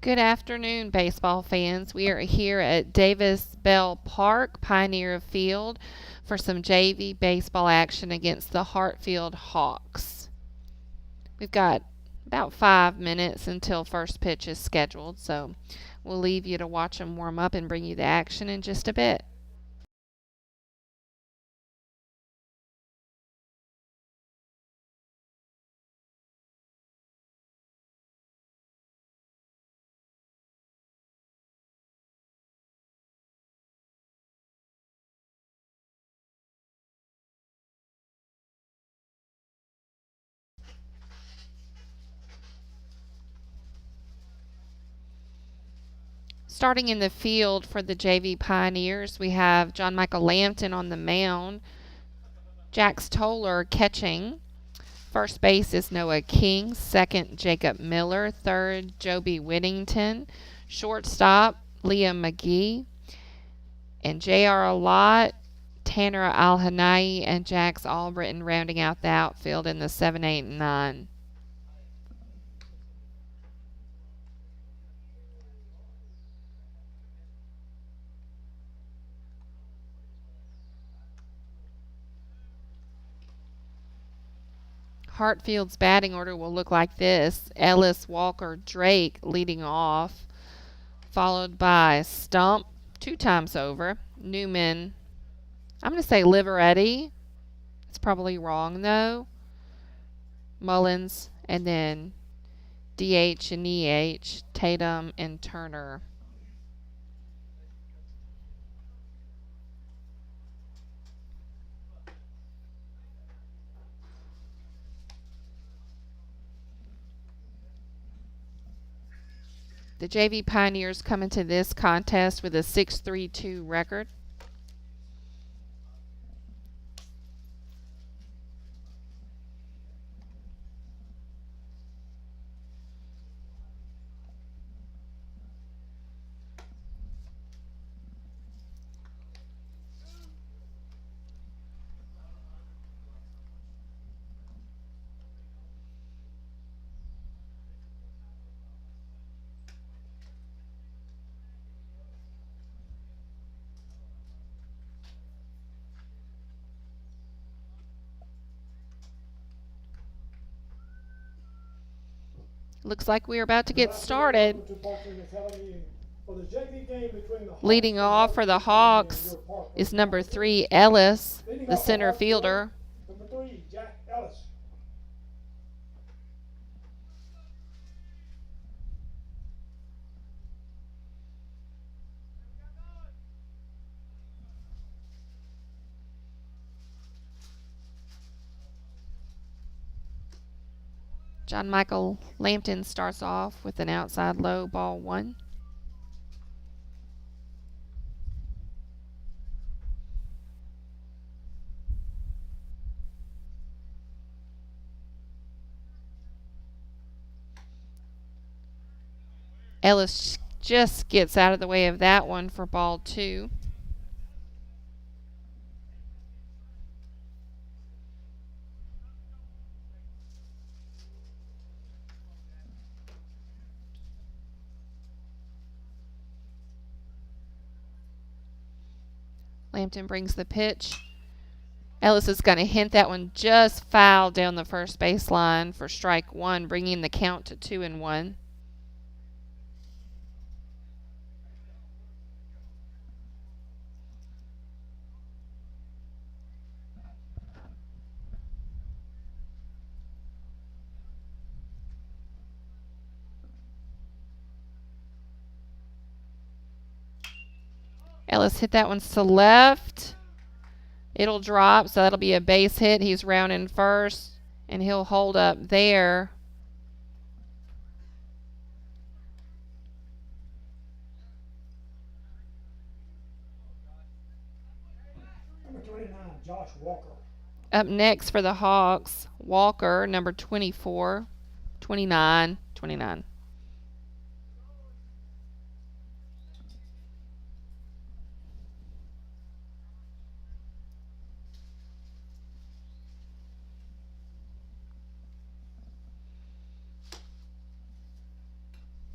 Good afternoon, baseball fans. We are here at Davis Bell Park, Pioneer Field, for some JV baseball action against the Hartfield Hawks. We've got about 5 minutes until first pitch is scheduled, so we'll leave you to watch them warm up and bring you the action in just a bit. Starting in the field for the JV Pioneers, we have John Michael Lambton on the mound, Jax Toller catching. First base is Noah King. Second, Jacob Miller. Third, Joby Whittington. Shortstop, Liam McGee. And J.R. Lott, Tanner Alhanai, and Jax Albritton rounding out the outfield in the 7, 8, and 9. Hartfield's batting order will look like this: Ellis, Walker, Drake leading off, followed by Stump 2 times over, Newman, I'm going to say Liveretti. It's probably wrong though. Mullins, and then DH and EH, Tatum and Turner. The JV Pioneers come into this contest with a 6-3-2 record. Looks like we're about to get started. Leading off for the Hawks is number 3, Ellis, the center fielder. Number 3, Jack Ellis. John Michael Lambton starts off with an outside low, ball 1. Ellis just gets out of the way of that one for ball 2. Lambton brings the pitch. Ellis is going to hint that one just foul down the first baseline for strike 1, bringing the count to 2-1. Ellis hit that one to left. It'll drop, so that'll be a base hit. He's rounding first, and he'll hold up there. Number 29, Josh Walker. Up next for the Hawks, Walker, number 24, 29, 29.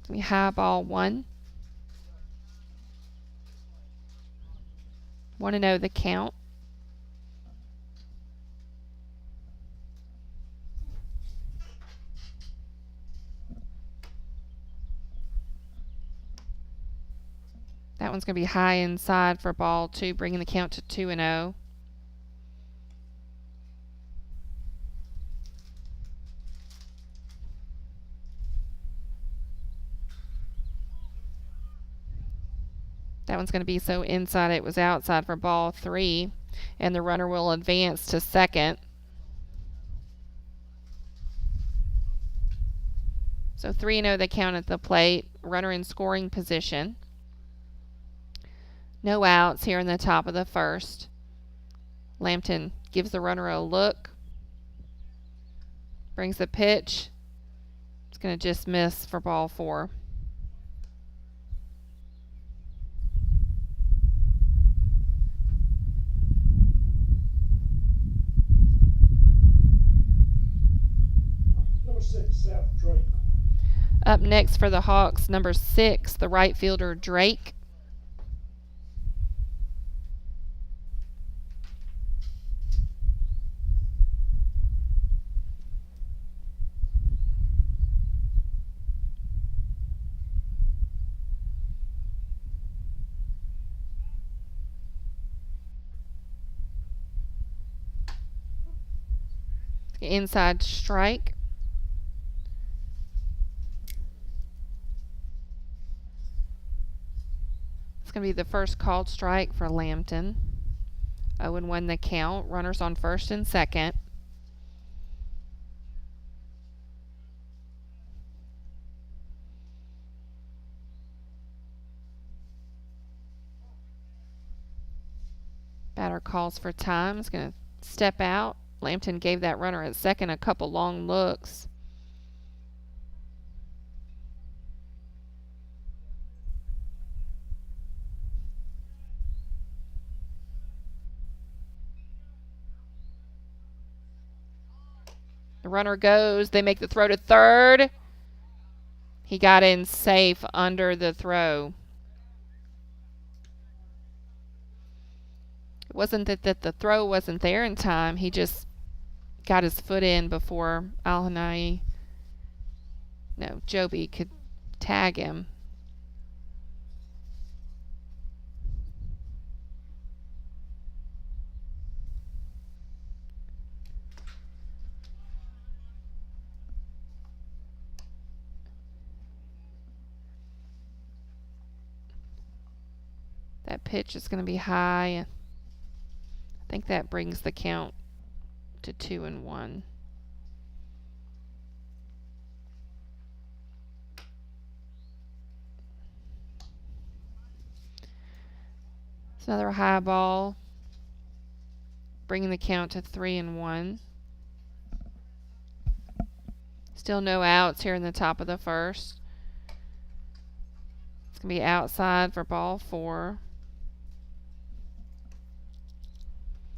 We high ball 1. 1-0 the count. That one's going to be high inside for ball 2, bringing the count to 2-0. That one's going to be so inside it was outside for ball 3, and the runner will advance to second. So 3-0 they count at the plate. Runner in scoring position. No outs here in the top of the first. Lambton gives the runner a look. Brings the pitch. It's going to just miss for ball 4. Number 6, South Drake. Up next for the Hawks, number 6, the right fielder Drake. Inside strike. It's going to be the first called strike for Lambton. 0-1 the count. Runners on first and second. Batter calls for time. It's going to step out. Lambton gave that runner at second a couple long looks. The runner goes. They make the throw to third. He got in safe under the throw. It wasn't that the throw wasn't there in time. He just got his foot in before Joby could tag him. That pitch is going to be high. I think that brings the count to 2-1. It's another high ball, bringing the count to 3-1. Still no outs here in the top of the first. It's going to be outside for ball 4.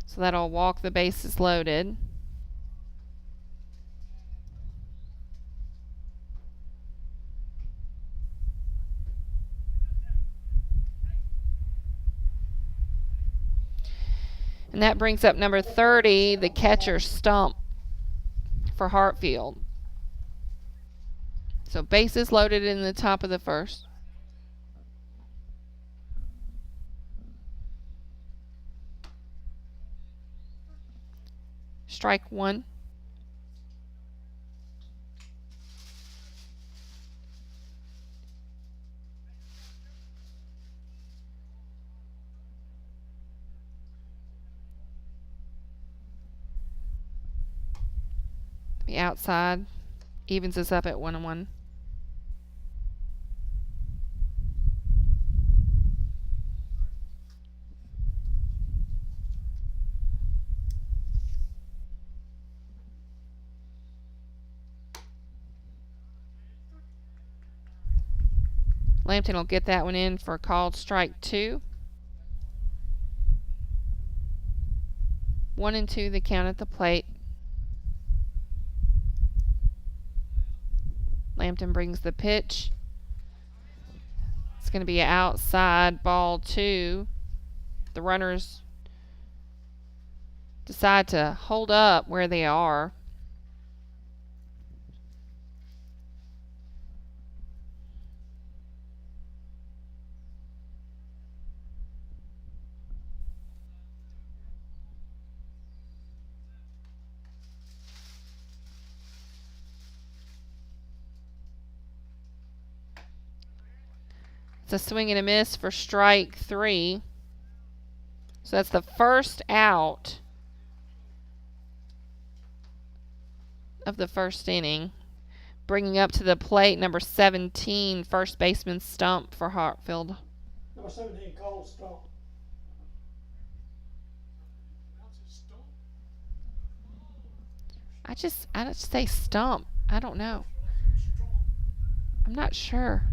So that'll walk the bases loaded. And that brings up number 30, the catcher Stump for Hartfield. So bases loaded in the top of the first. Strike 1. The outside evens us up at 1-1. Lambton will get that one in for a called strike 2. 1-2 the count at the plate. Lambton brings the pitch. going to be outside ball 2. The runners decide to hold up where they are. It's a swing and a miss for strike 3. So that's the first out of the first inning. Bringing up to the plate, number 17, first baseman Stump for Hartfield. Number 17, Cole Stump. I just say Stump. I don't know. I'm not sure.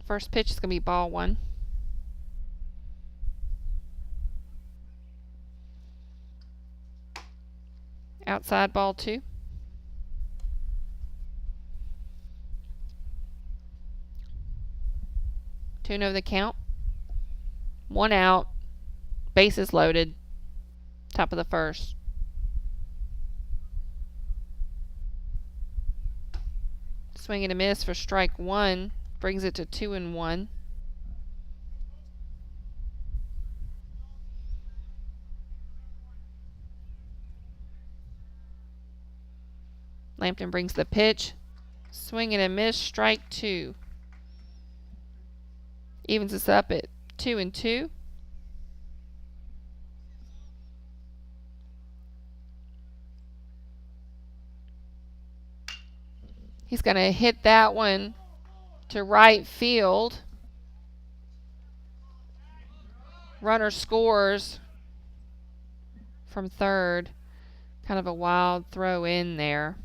First pitch is going to be ball 1. Outside ball 2. 2-0 the count. 1 out. Bases loaded. Top of the first. Swing and a miss for strike 1. Brings it to 2-1. Lampton brings the pitch. Swing and a miss, strike 2. Evens us up at 2-2. He's going to hit that one to right field. Runner scores from third. Kind of a wild throw in there.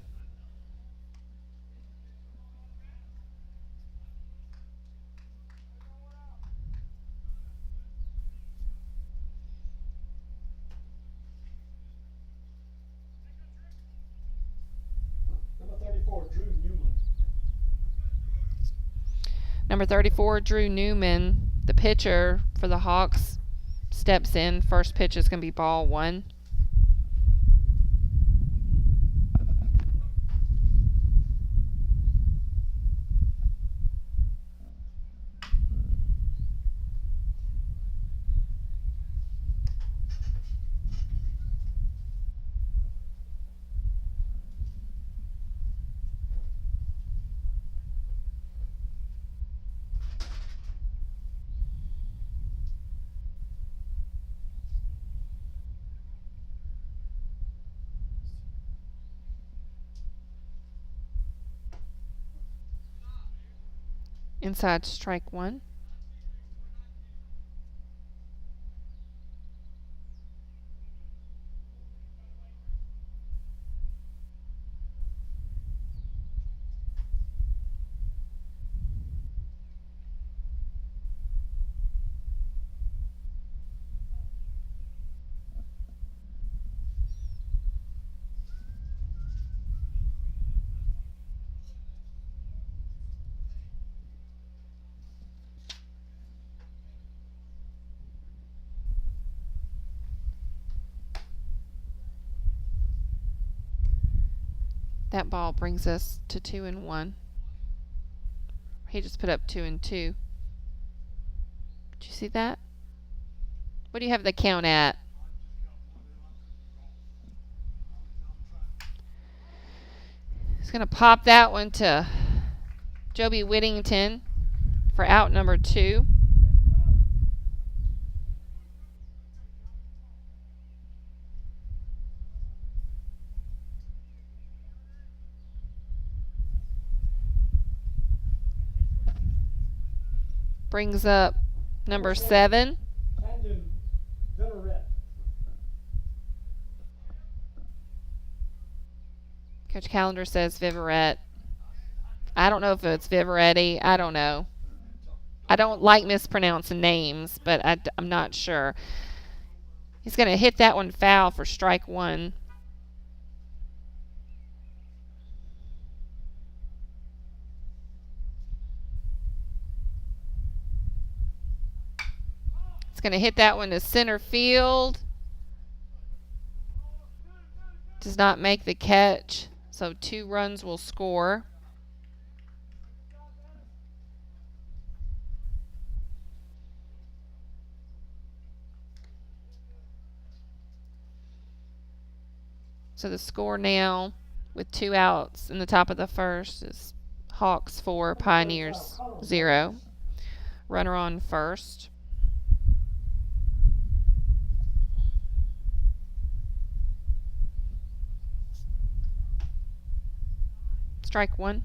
Number 34, Drew Newman. Number 34, Drew Newman, the pitcher for the Hawks, steps in. First pitch is going to be ball 1. Inside strike 1. That ball brings us to 2-1. He just put up 2-2. Did you see that? What do you have the count at? He's going to pop that one to Joby Whittington for out number 2. Brings up number 7. Brandon Villaret. Coach Callender says Vivaret. I don't know if it's Vivaretti. I don't know. I don't like mispronouncing names, but I'm not sure. He's going to hit that one foul for strike one. It's going to hit that one to center field. Does not make the catch, so 2 runs will score. So the score now, with 2 outs in the top of the first, is Hawks 4, Pioneers 0. Runner on first. Strike one.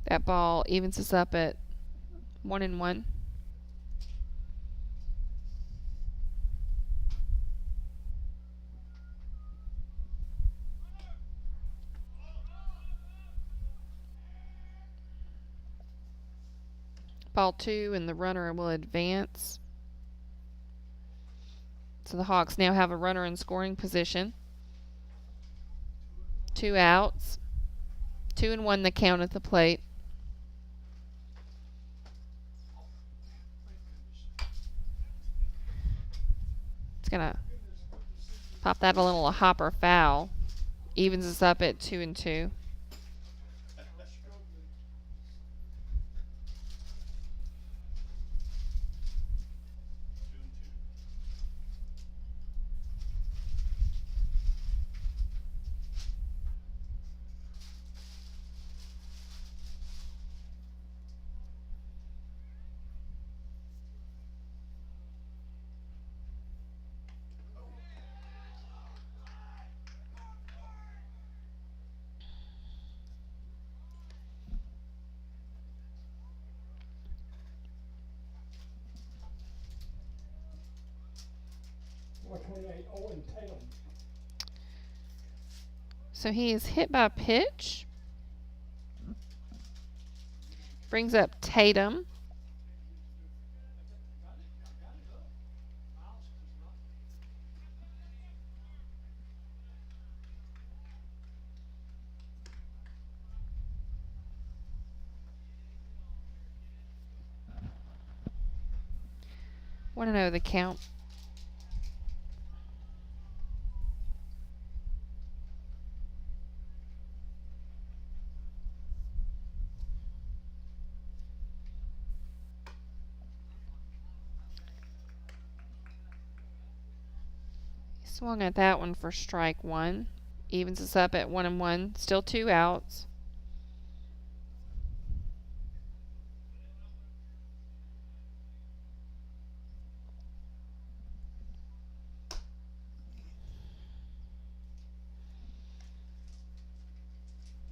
That ball evens us up at 1-1. Ball 2, and the runner will advance. So the Hawks now have a runner in scoring position. 2 outs. 2-1 the count at the plate. It's going to pop that a little hopper foul. Evens us up at 2-2. Number 28, Owen Tatum. So he is hit by a pitch. Brings up Tatum. Want to know the count? Swung at that one for strike one. Evens us up at 1-1. Still 2 outs.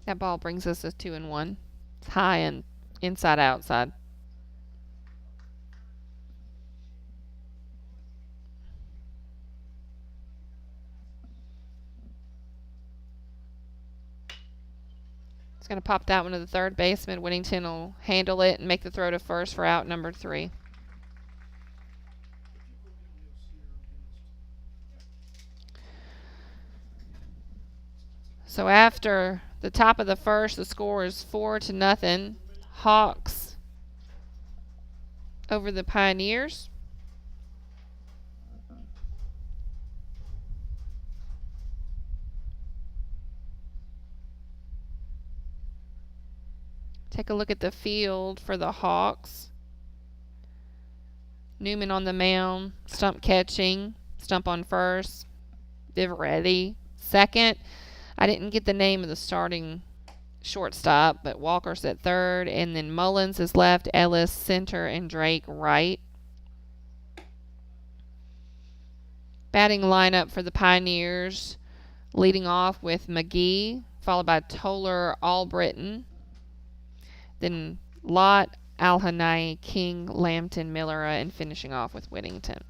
That ball brings us to 2-1. It's high and inside outside. It's going to pop that one to the third baseman. Whittington will handle it and make the throw to first for out number 3. So after the top of the first, the score is 4-0. Hawks over the Pioneers. Take a look at the field for the Hawks. Newman on the mound, Stump catching, Stump on first, Vivaretti second. I didn't get the name of the starting shortstop, but Walker's at third, and then Mullins is left, Ellis center, and Drake right. Batting lineup for the Pioneers, leading off with McGee, followed by Toller, Albritton, then Lott, Alhanai, King, Lambton, Miller, and finishing off with Whittington.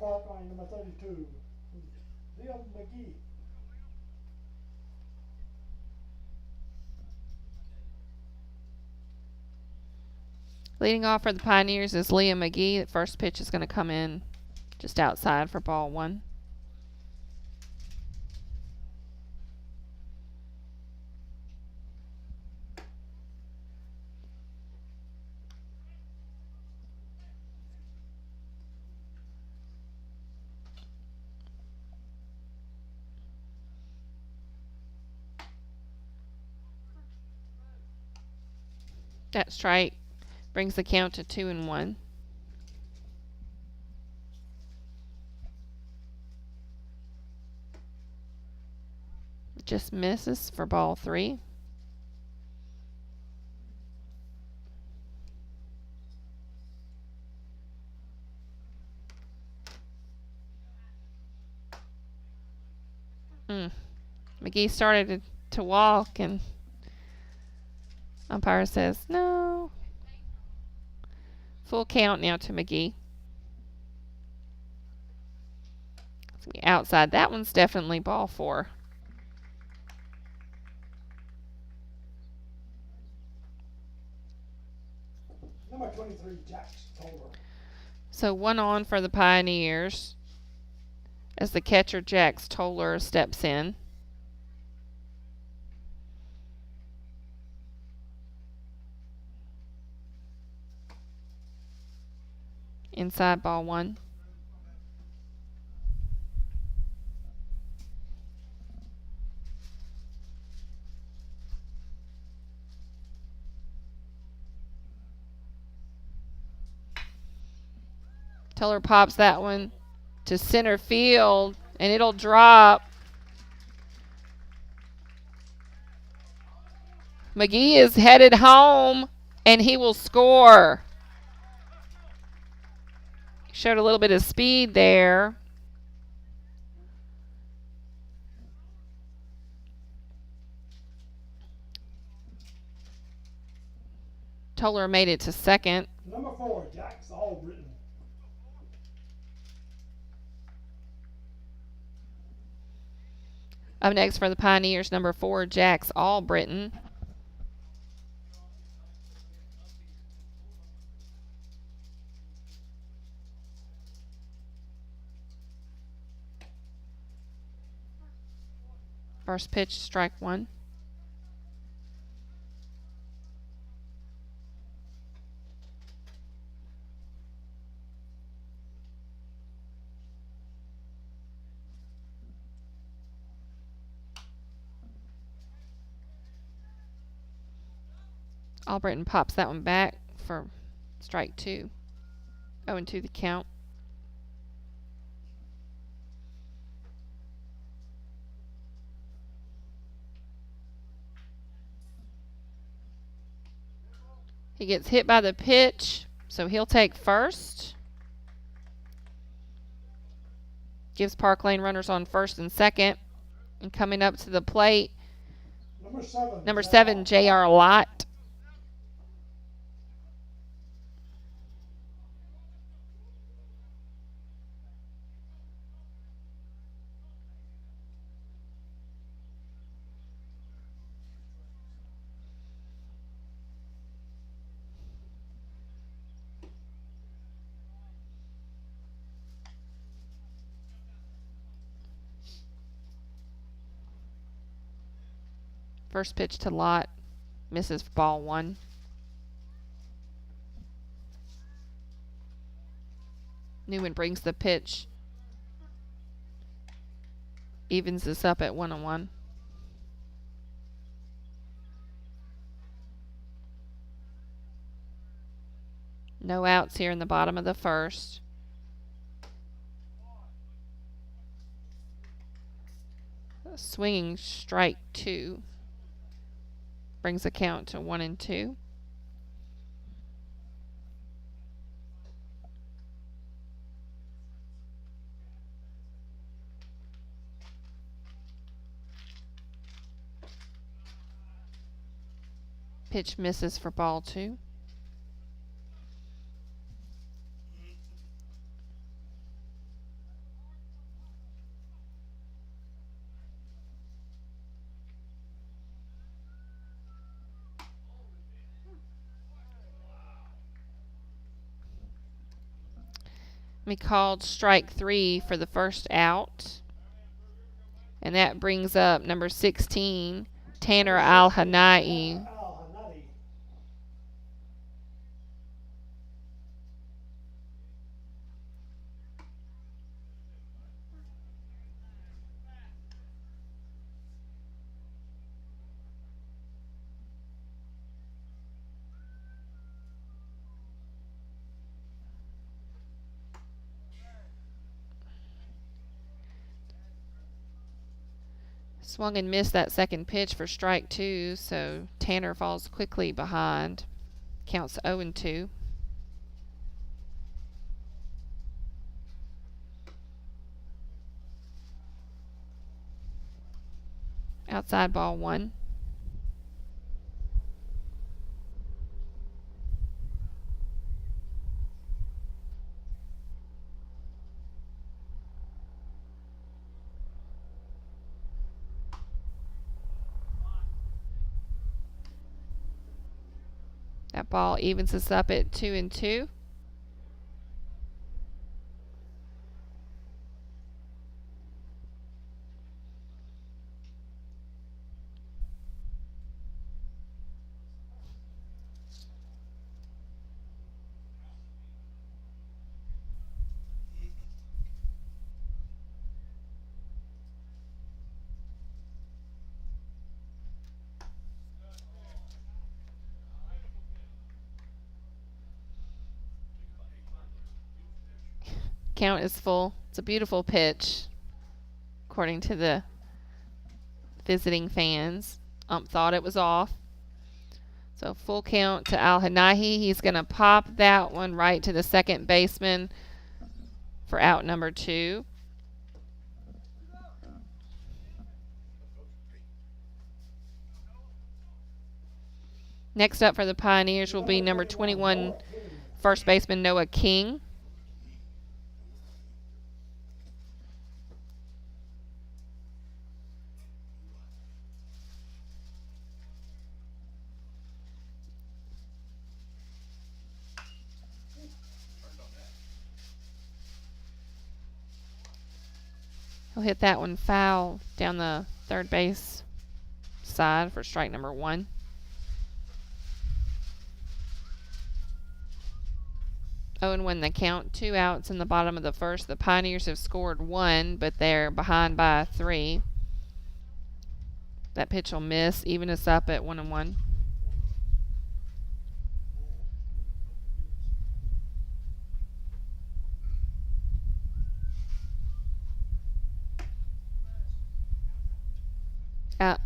Parkline, number 32. Liam McGee. Leading off for the Pioneers is Liam McGee. The first pitch is going to come in just outside for ball one. That strike brings the count to 2-1. Just misses for ball three. McGee started to walk, and umpire says no. Full count now to McGee. It's gonna be outside. That one's definitely ball four. Number 23, Jack Toller. So 1 on for the Pioneers as the catcher Jax Toller steps in. Inside ball one. Toller pops that one to center field, and it'll drop. McGee is headed home, and he will score. Showed a little bit of speed there. Toller made it to second. Number 4, Jack's Albritton. Up next for the Pioneers, number 4, Jax Albritton. First pitch, strike one. Albritton pops that one back for strike two. 0-2 the count. He gets hit by the pitch, so he'll take first. Gives Park Lane runners on first and second. And coming up to the plate, number 7, J.R. Lott. First pitch to Lott, misses ball one. Newman brings the pitch, evens this up at 1-1. No outs here in the bottom of the first. Swinging strike two. Brings the count to 1-2. Pitch misses for ball two. We called strike 3 for the first out. And that brings up number 16, Tanner Al-Hanai. Swung and missed that second pitch for strike 2, so Tanner falls quickly behind. Counts 0-2. Outside ball 1. That ball evens us up at 2-2. Count is full. It's a beautiful pitch, according to the visiting fans. Thought it was off. So full count to Al-Hanai. He's going to pop that one right to the second baseman for out number 2. Next up for the Pioneers will be number 21, first baseman Noah King. He'll hit that one foul down the third base side for strike number 1. Oh, and when the count, 2 outs in the bottom of the first. The Pioneers have scored 1, but they're behind by 3. That pitch will miss, even us up at 1-1. I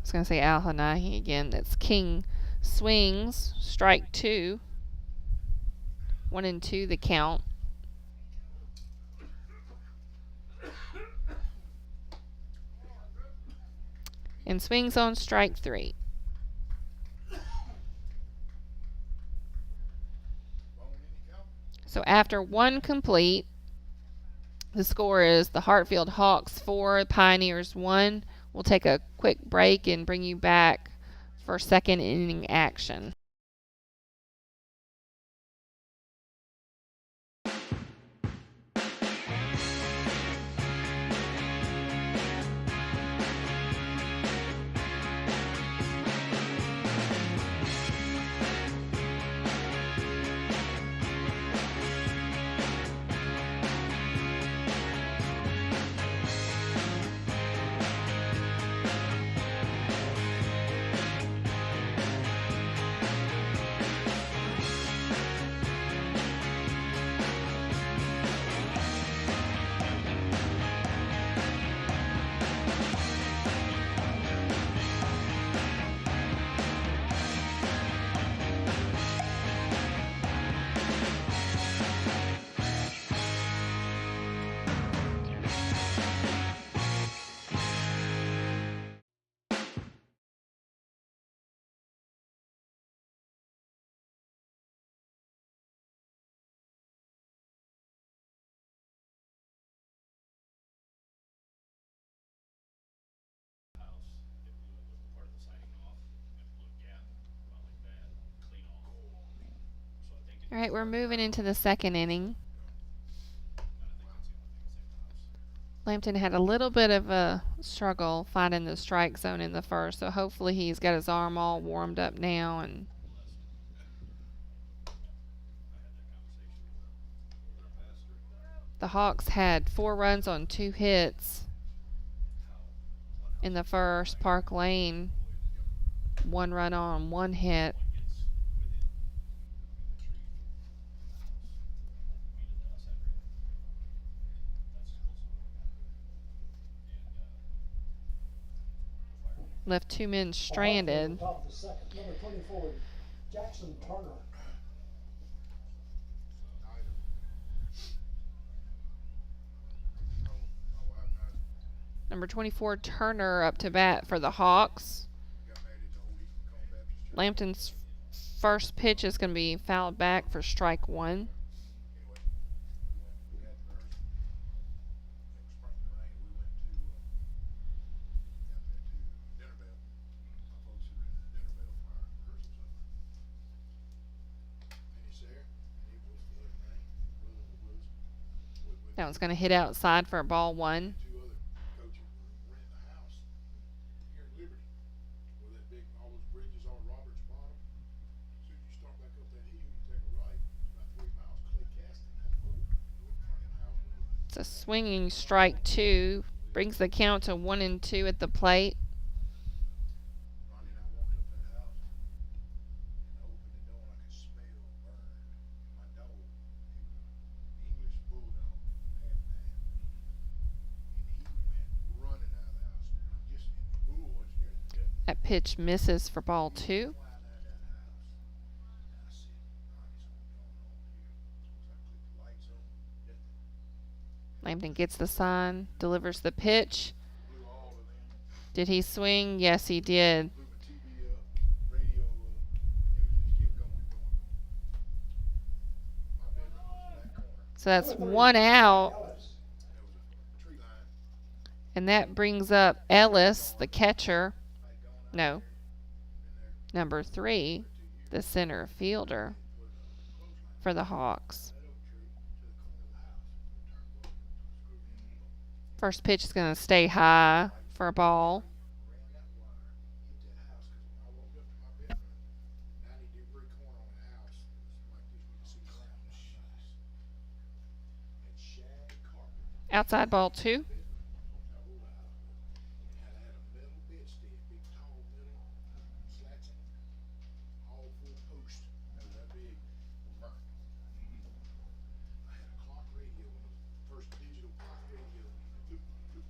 was going to say Al-Hanai again. That's King. Swings, strike 2. 1-2 the count. And swings on strike 3. So after 1 complete, the score is the Hartfield Hawks 4, Pioneers 1. We'll take a quick break and bring you back for second inning action. All right, we're moving into the second inning. Lampton had a little bit of a struggle finding the strike zone in the first, so hopefully he's got his arm all warmed up now. And the Hawks had 4 runs on 2 hits in the first. Park Lane, 1 run on 1 hit. Left 2 men stranded. Top of the second, number 24, Jackson Turner. Number 24, Turner, up to bat for the Hawks. Lampton's first pitch is going to be fouled back for strike 1. That one's going to hit outside for a ball 1. It's a swinging strike 2. Brings the count to 1-2 at the plate. That pitch misses for ball 2. Lampton gets the sign, delivers the pitch. Did he swing? Yes, he did. So that's 1 out. And that brings up Ellis, the catcher. No. Number 3, the center fielder for the Hawks. First pitch is going to stay high for a ball. Outside ball 2.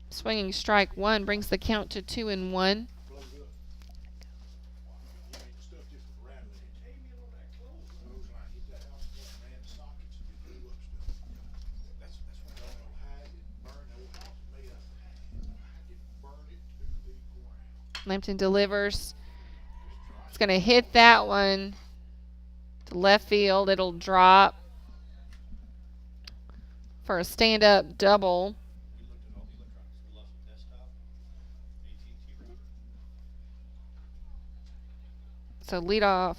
Swinging strike 1 brings the count to 2-1. Lampton delivers. It's going to hit that one to left field. It'll drop for a stand-up double. So leadoff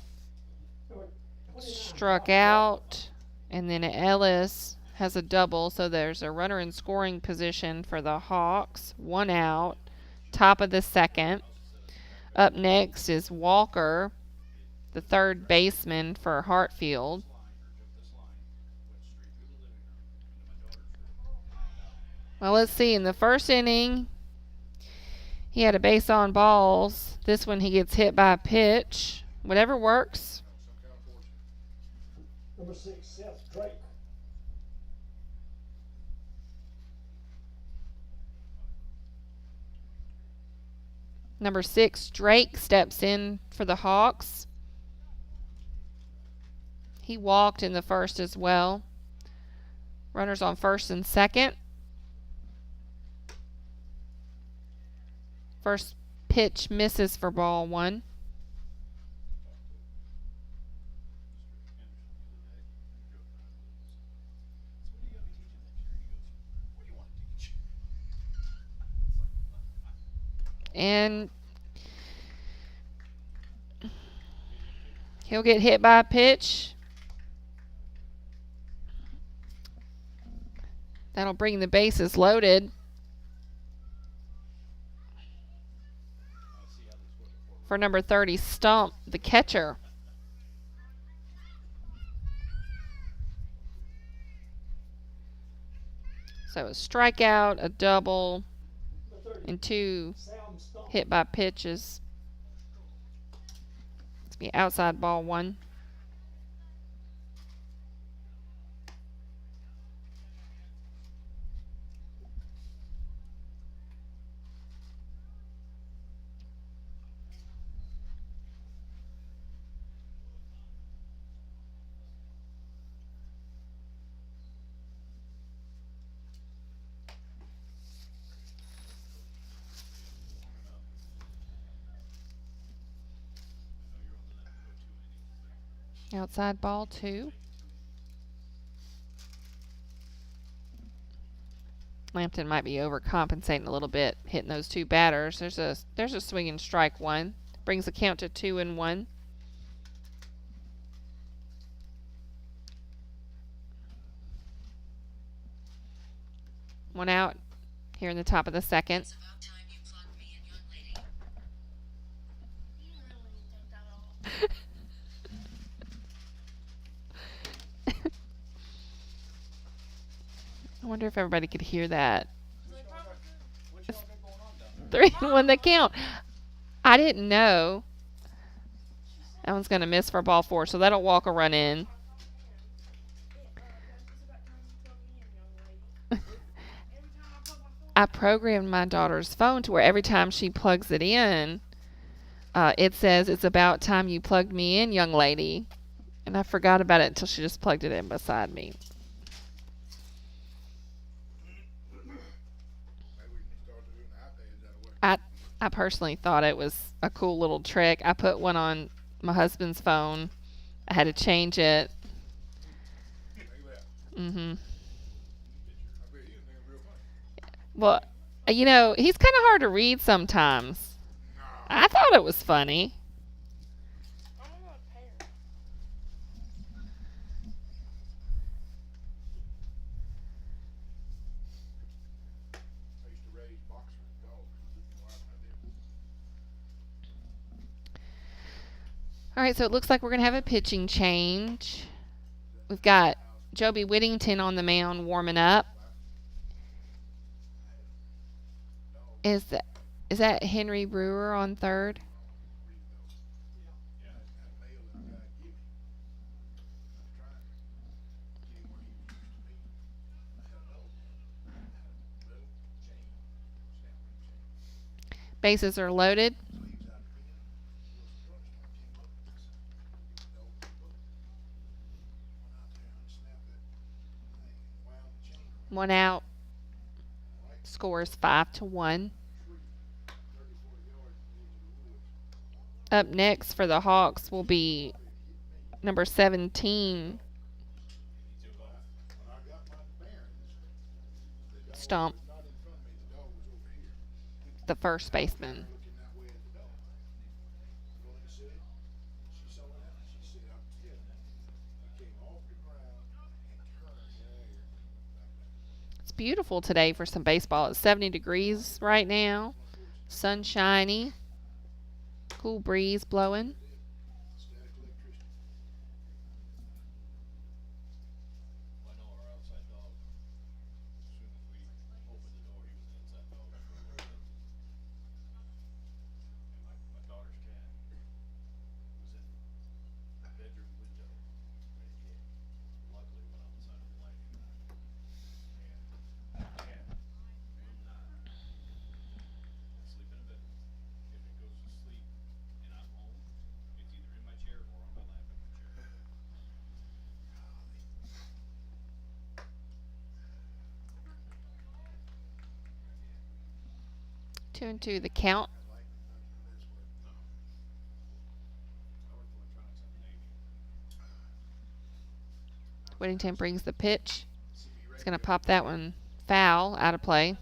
struck out, and then Ellis has a double, so there's a runner in scoring position for the Hawks. 1 out, top of the second. Up next is Walker, the third baseman for Hartfield. Well, let's see. In the first inning, he had a base on balls. This one he gets hit by a pitch. Whatever works. Number 6, Seth Drake. Number 6, Drake, steps in for the Hawks. He walked in the first as well. Runners on first and second. First pitch misses for ball 1. And he'll get hit by a pitch. That'll bring the bases loaded. for number 30, Stump, the catcher. So a strikeout, a double, Number 30. and two Sam Stump. hit by pitches. It's be outside ball one. Outside ball two. Lampton might be overcompensating a little bit, hitting those two batters. There's a swing and strike one. Brings the count to 2-1. One out here in the top of the second. I wonder if everybody could hear that. 3-1 the count. I didn't know. That one's going to miss for ball four, so that'll walk a run in. I programmed my daughter's phone to where every time she plugs it in, it says, "It's about time you plugged me in, young lady." And I forgot about it until she just plugged it in beside me. I personally thought it was a cool little trick. I put one on my husband's phone. I had to change it. Mhm. Well, he's kind of hard to read sometimes. I thought it was funny. All right, so it looks like we're going to have a pitching change. We've got Joby Whittington on the mound warming up. Is that Henry Brewer on third? Bases are loaded. One out. Score is 5-1. Up next for the Hawks will be number 17, Stump, the first baseman. It's beautiful today for some baseball. It's 70 degrees right now. Sunshiny. Cool breeze blowing. Two and two, the count. Whittington brings the pitch. He's going to pop that one foul, out of play.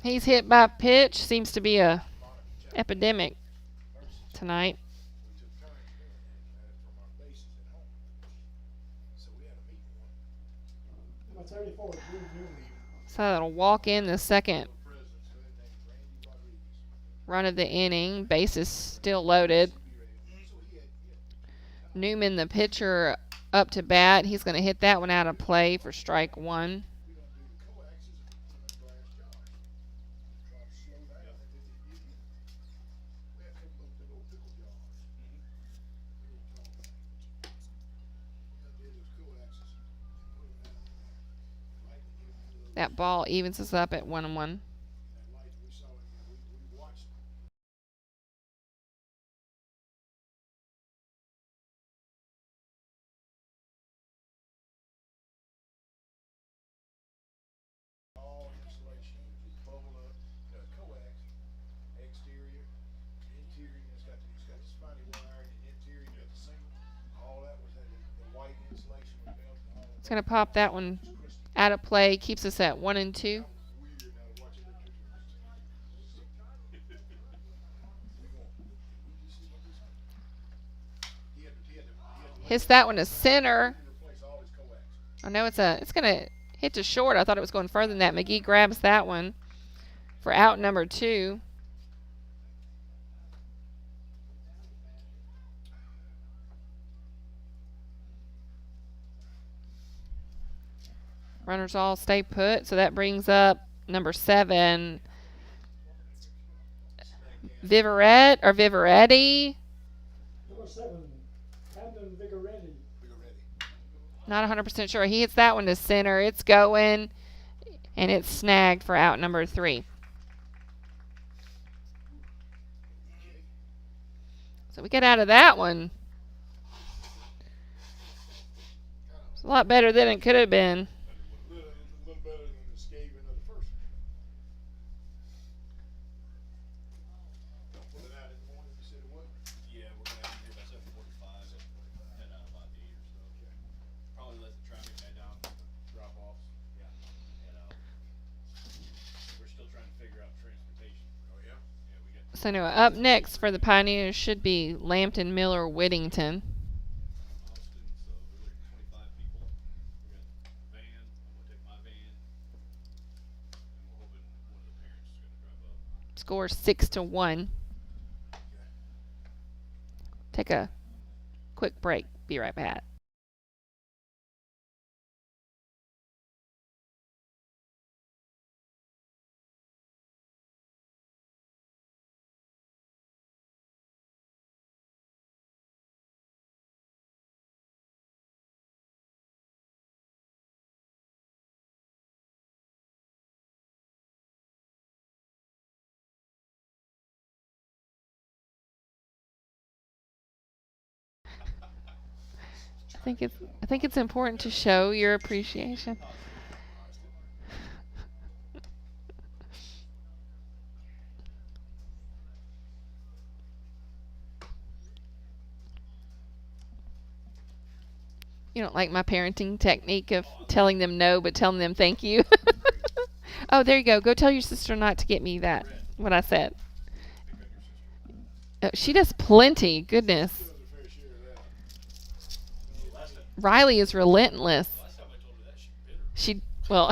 He's hit by pitch. Seems to be a epidemic tonight. So that'll walk in the second run of the inning. Base is still loaded. Newman, the pitcher, up to bat. He's going to hit that one out of play for strike one. That ball evens us up at 1-1. It's going to pop that one out of play. Keeps us at 1-2. Hits that one to center. Oh no, it's going to hit to short. I thought it was going further than that. McGee grabs that one for out number 2. Runners all stay put, so that brings up number 7, Vivaretti. Number 7, Camden Vigaretti. Not 100% sure. He hits that one to center. It's going, and it's snagged for out number 3. So we get out of that one. It's a lot better than it could have been. So anyway, up next for the Pioneers should be Lambton, Miller, Whittington. Score 6-1. Take a quick break. Be right back. I think it's important to show your appreciation. You don't like my parenting technique of telling them no but telling them thank you? Oh, there you go. Go tell your sister not to get me that, what I said. She does plenty. Goodness. Riley is relentless. She, well,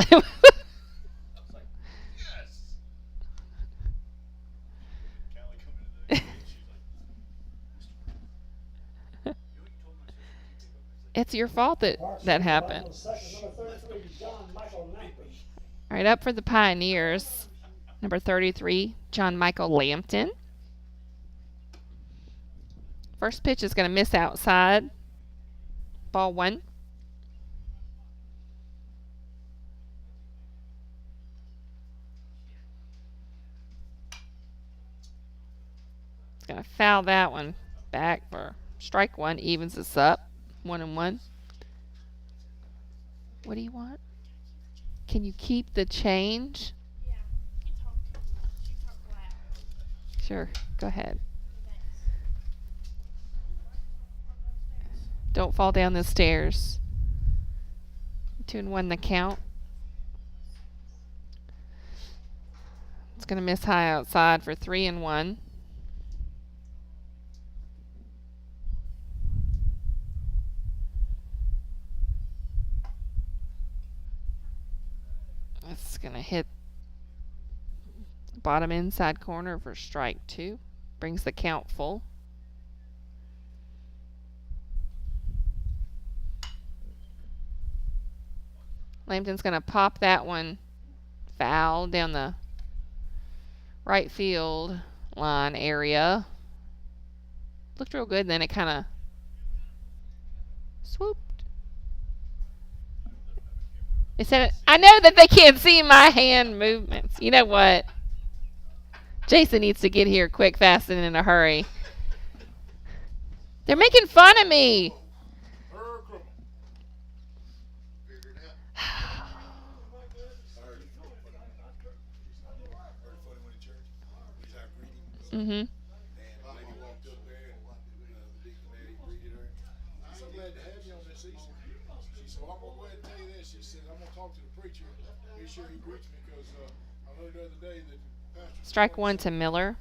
it's your fault that happened. All right, up for the Pioneers. Number 33, John Michael Lambton. First pitch is going to miss outside. Ball 1. It's going to foul that one back for strike 1. Evens us up. 1-1. What do you want? Can you keep the change? Yeah. You talk too much. You talk loud. Sure. Go ahead. Thanks. Don't fall down the stairs. 2-1 the count. It's going to miss high outside for 3-1. It's going to hit bottom inside corner for strike 2. Brings the count full. Lambton's going to pop that one foul down the right field line area. Looked real good, and then it kind of swooped. It said, I know that they can't see my hand movements. You know what? Jason needs to get here quick, fast, and in a hurry. They're making fun of me. Mm-hmm. And the lady walked up there and the deacon lady greeted her. I'm so glad to have you on this Easter. She said, well, I'm going to go ahead and tell you this. She said, I'm going to talk to the preacher. Be sure he greets me because I learned the other day that Pastor. Strike 1 to Miller.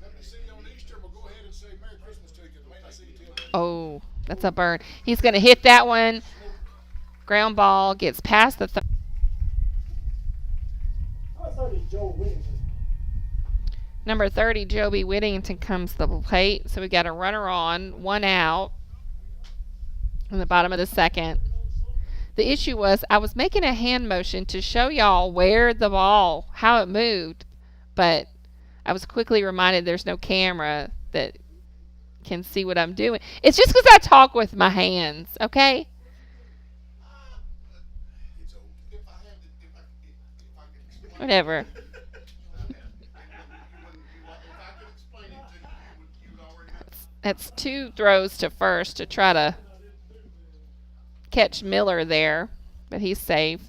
Let me see you on Easter, but go ahead and say Merry Christmas to you because I may not see you till then. Oh, that's a bird. He's going to hit that one. Ground ball gets past the I thought it was Joe Whittington. number 30, Joby Whittington, comes to the plate. So we got a runner on, 1 out in the bottom of the second. The issue was I was making a hand motion to show y'all where the ball, how it moved, but I was quickly reminded there's no camera that can see what I'm doing. It's just because I talk with my hands, okay? Whatever. That's 2 throws to first to try to catch Miller there, but he's safe.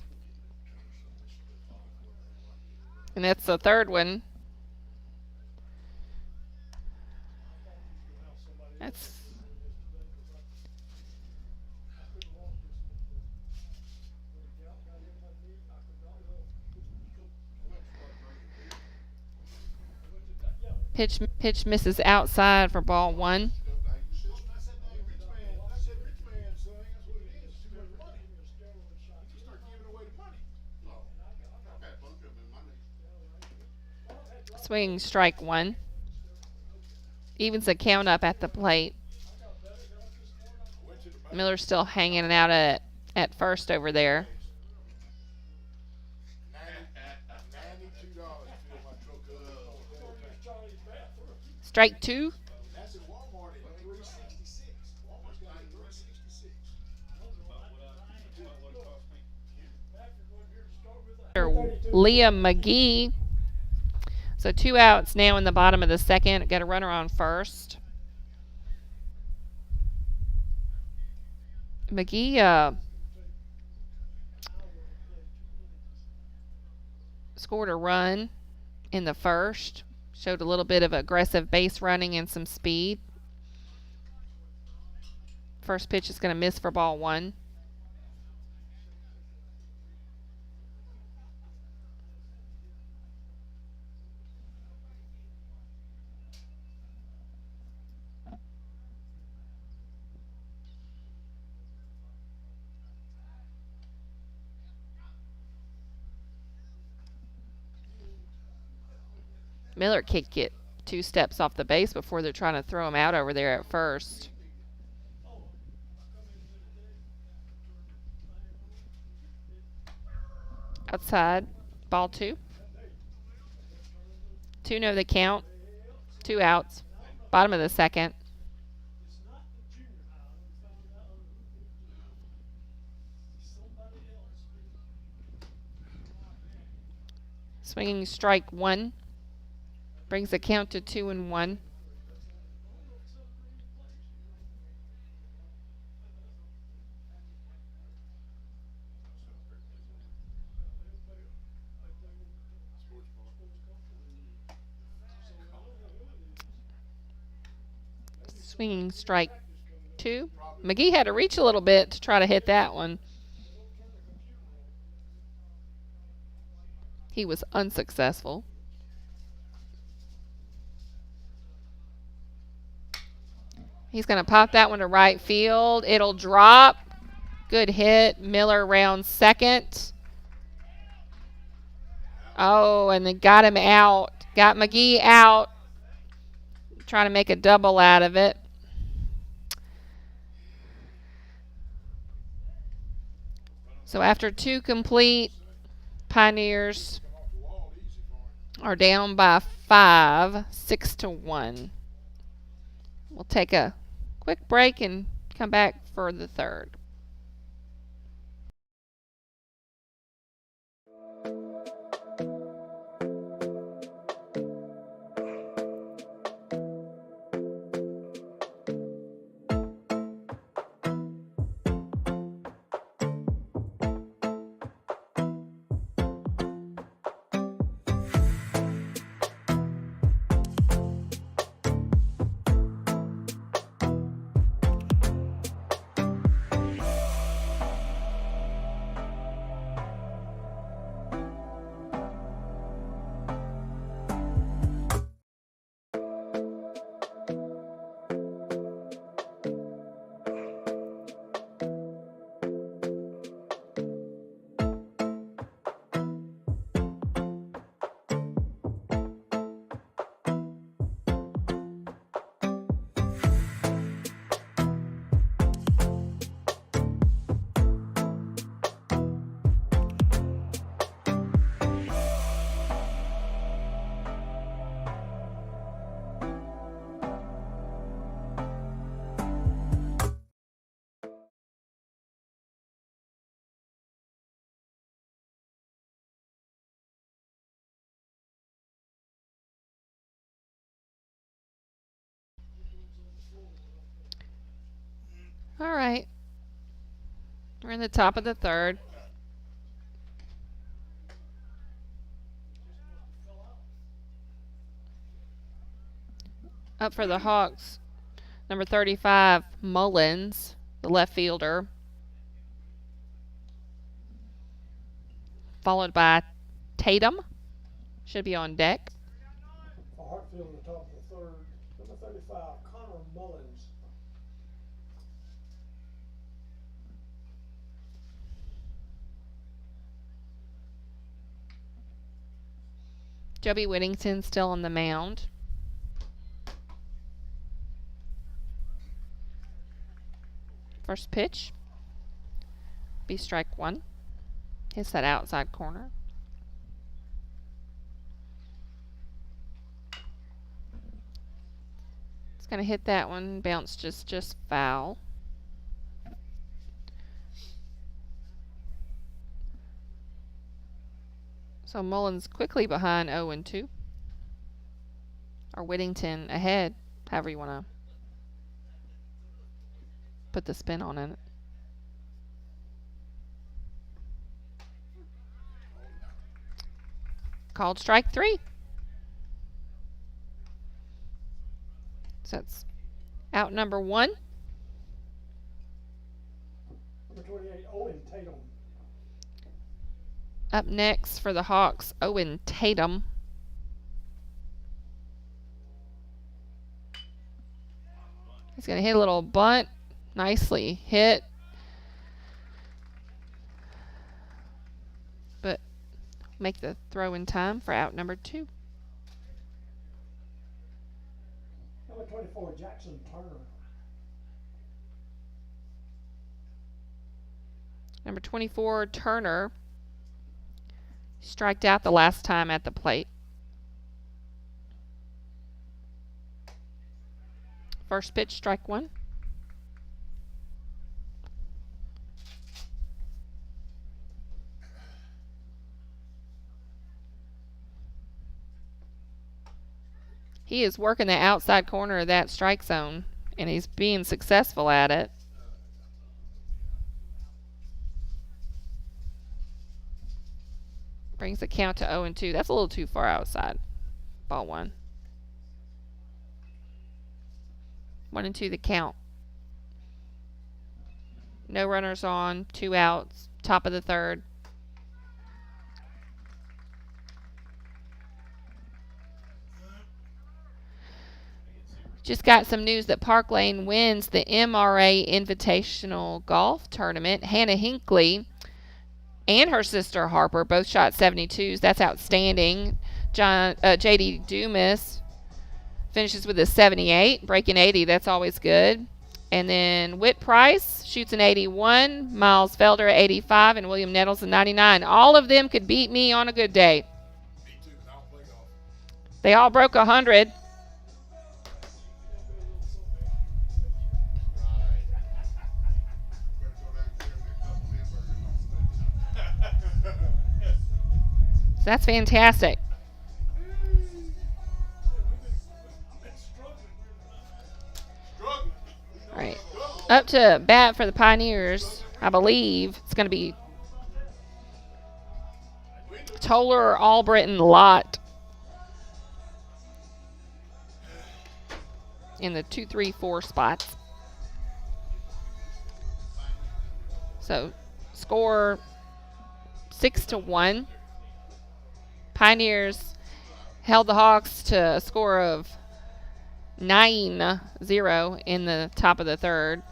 And that's the third one. That's pitch misses outside for ball 1. Swinging strike 1. Evens the count up at the plate. Miller's still hanging out at first over there. Strike 2. Liam McGee. So 2 outs now in the bottom of the second. Got a runner on first. McGee scored a run in the first. Showed a little bit of aggressive base running and some speed. First pitch is going to miss for ball 1. Miller kicked it 2 steps off the base before they're trying to throw him out over there at first. Outside, ball 2. 2-0 the count. 2 outs. Bottom of the second. Swinging strike 1. Brings the count to 2-1. Swinging strike 2. McGee had to reach a little bit to try to hit that one. He was unsuccessful. He's going to pop that one to right field. It'll drop. Good hit. Miller rounds second. Oh, and then got him out. Got McGee out. Trying to make a double out of it. So after 2 complete, Pioneers Come off the wall easy for him. are down by 5, 6-1. We'll take a quick break and come back for the third. All right. We're in the top of the third. Up for the Hawks, number 35, Mullins, the left fielder. Followed by Tatum. Should be on deck. For Hartfield in the top of the third, number 35, Connor Mullins. Joby Whittington still on the mound. First pitch. Be strike 1. Hits that outside corner. It's going to hit that one. Bounce just foul. So Mullins quickly behind 0-2. Or Whittington ahead, however you want to put the spin on it. Called strike 3. So that's out number 1. Number 28, Owen Tatum. Up next for the Hawks, Owen Tatum. He's going to hit a little bunt. Nicely hit. But make the throw in time for out number 2. Number 24, Jackson Turner. Number 24, Turner. Striked out the last time at the plate. First pitch, strike 1. He is working the outside corner of that strike zone, and he's being successful at it. Brings the count to 0-2. That's a little too far outside. Ball 1. 1-2 the count. No runners on, 2 outs, top of the third. Just got some news that Park Lane wins the MRA Invitational Golf Tournament. Hannah Hinckley and her sister Harper both shot 72s. That's outstanding. J.D. Dumas finishes with a 78, breaking 80. That's always good. And then Whit Price shoots an 81, Miles Felder at 85, and William Nettles a 99. All of them could beat me on a good day. Me too, but I don't play golf. They all broke 100. So that's fantastic. All right. Up to bat for the Pioneers, I believe it's going to be Toller, Albritton, Lott in the 2, 3, 4 spots. So score 6-1. Pioneers held the Hawks to a score of 9-0 in the top of the third.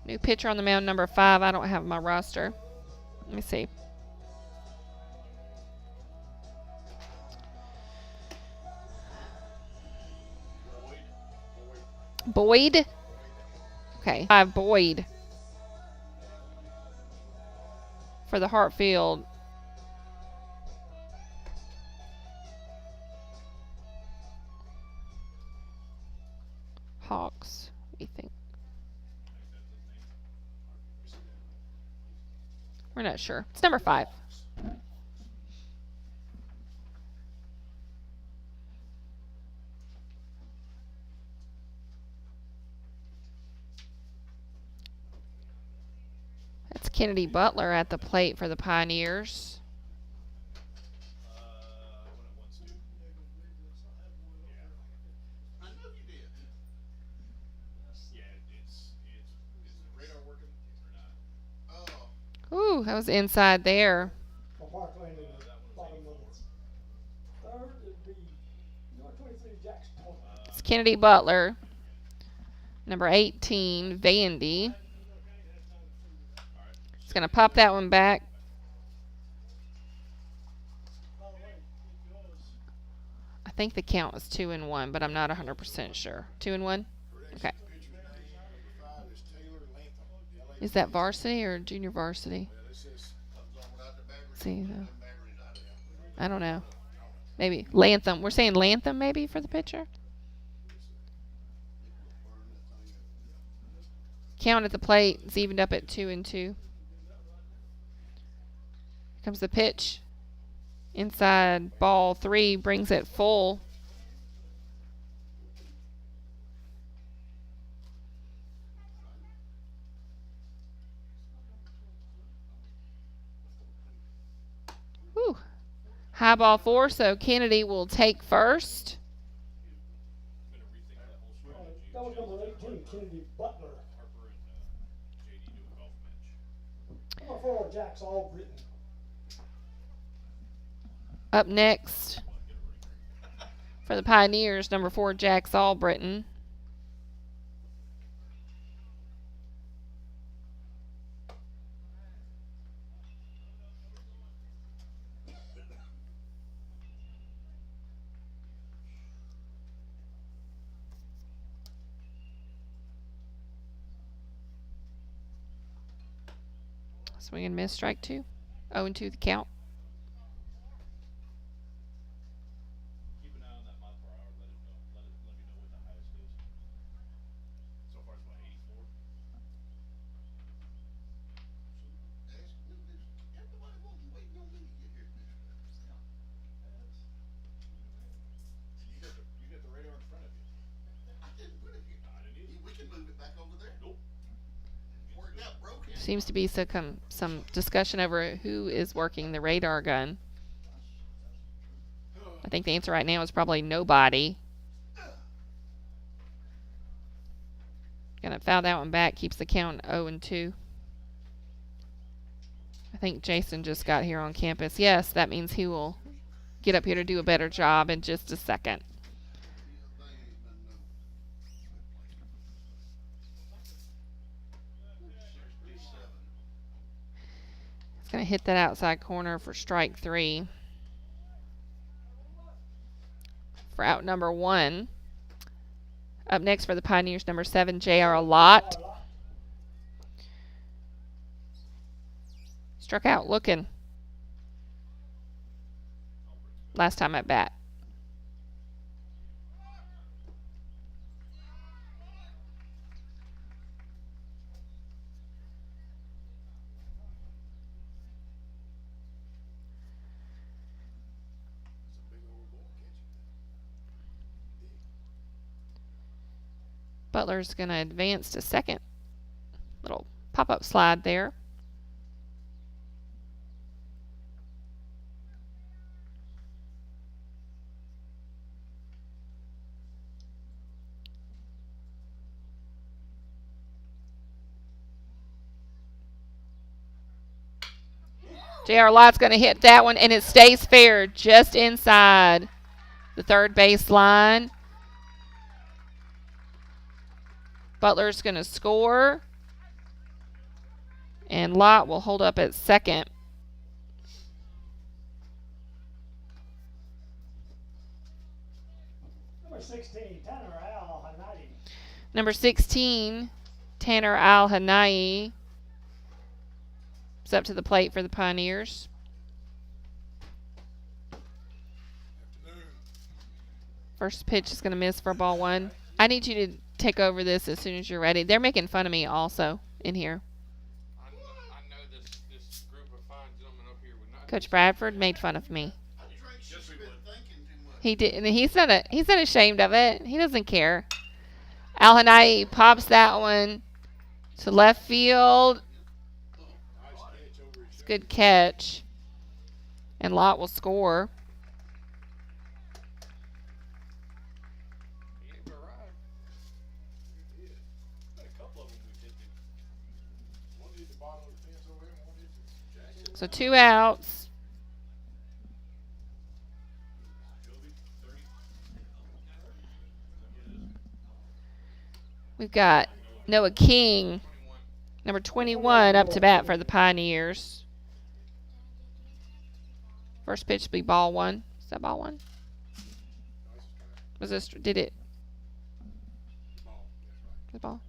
New pitcher on the mound, number 5. I don't have my roster. Let me see. Boyd. Okay, 5 Boyd for the Hartfield. Hawks, we think. We're not sure. It's number 5. That's Kennedy Butler at the plate for the Pioneers. Ooh, that was inside there. It's Kennedy Butler. Number 18, Vandy. He's going to pop that one back. I think the count was 2-1, but I'm not 100% sure. 2-1? Okay. Is that varsity or junior varsity? See, I don't know. Maybe Lantham. We're saying Lantham maybe for the pitcher. Count at the plate. It's evened up at 2-2. Here comes the pitch. Inside ball 3, brings it full. Whew. High ball 4, so Kennedy will take first. That was number 18, Kennedy Butler. Number 4, Jack's Albritton. Up next for the Pioneers, number 4, Jax Albritton. Swing and miss, strike 2. 0-2 the count. Seems to be some discussion over who is working the radar gun. I think the answer right now is probably nobody. Gonna foul that one back, keeps the count 0-2. I think Jason just got here on campus. Yes, that means he will get up here to do a better job in just a second. It's going to hit that outside corner for strike 3. For out number 1. Up next for the Pioneers, number 7, J.R. Lott. Struck out looking. Last time at bat. Butler's going to advance to second. Little pop-up slide there. J.R. Lott's going to hit that one, and it stays fair just inside the third base line. Butler's going to score, and Lott will hold up at second. Number 16, Tanner Al-Hanadi. Number 16, Tanner Al-Hanai, is up to the plate for the Pioneers. First pitch is going to miss for ball 1. I need you to take over this as soon as you're ready. They're making fun of me also in here. I know this group of fine gentlemen up here would not. Coach Bradford made fun of me. Yes, we would. He did, and he's not ashamed of it. He doesn't care. Al-Hanai pops that one to left field. It's a good catch. And Lott will score. He ain't right. So 2 outs. We've got Noah King, number 21, up to bat for the Pioneers. First pitch will be ball 1. Is that ball 1? Was this, did it? The ball.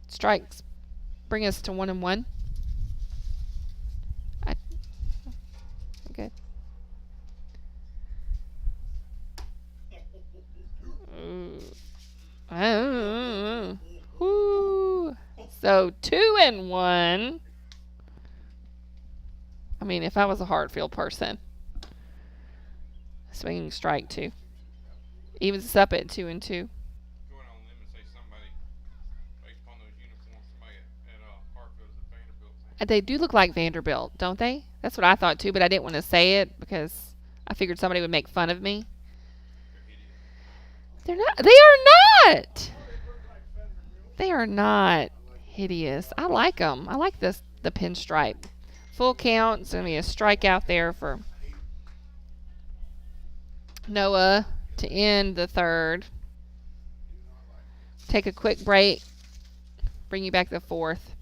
Strikes bring us to 1-1. Okay. Woo. So 2-1. I mean, if I was a Hartfield person, swinging strike 2. Evens us up at 2-2. Going on limb and say somebody, based upon those uniforms, somebody at Hartfield is a Vanderbilt fan. They do look like Vanderbilt, don't they? That's what I thought too, but I didn't want to say it because I figured somebody would make fun of me. They're not. They are not. They are not hideous. I like them. I like the pinstripe. Full count. It's going to be a strikeout there for Noah to end the third. Take a quick break. Bring you back the fourth.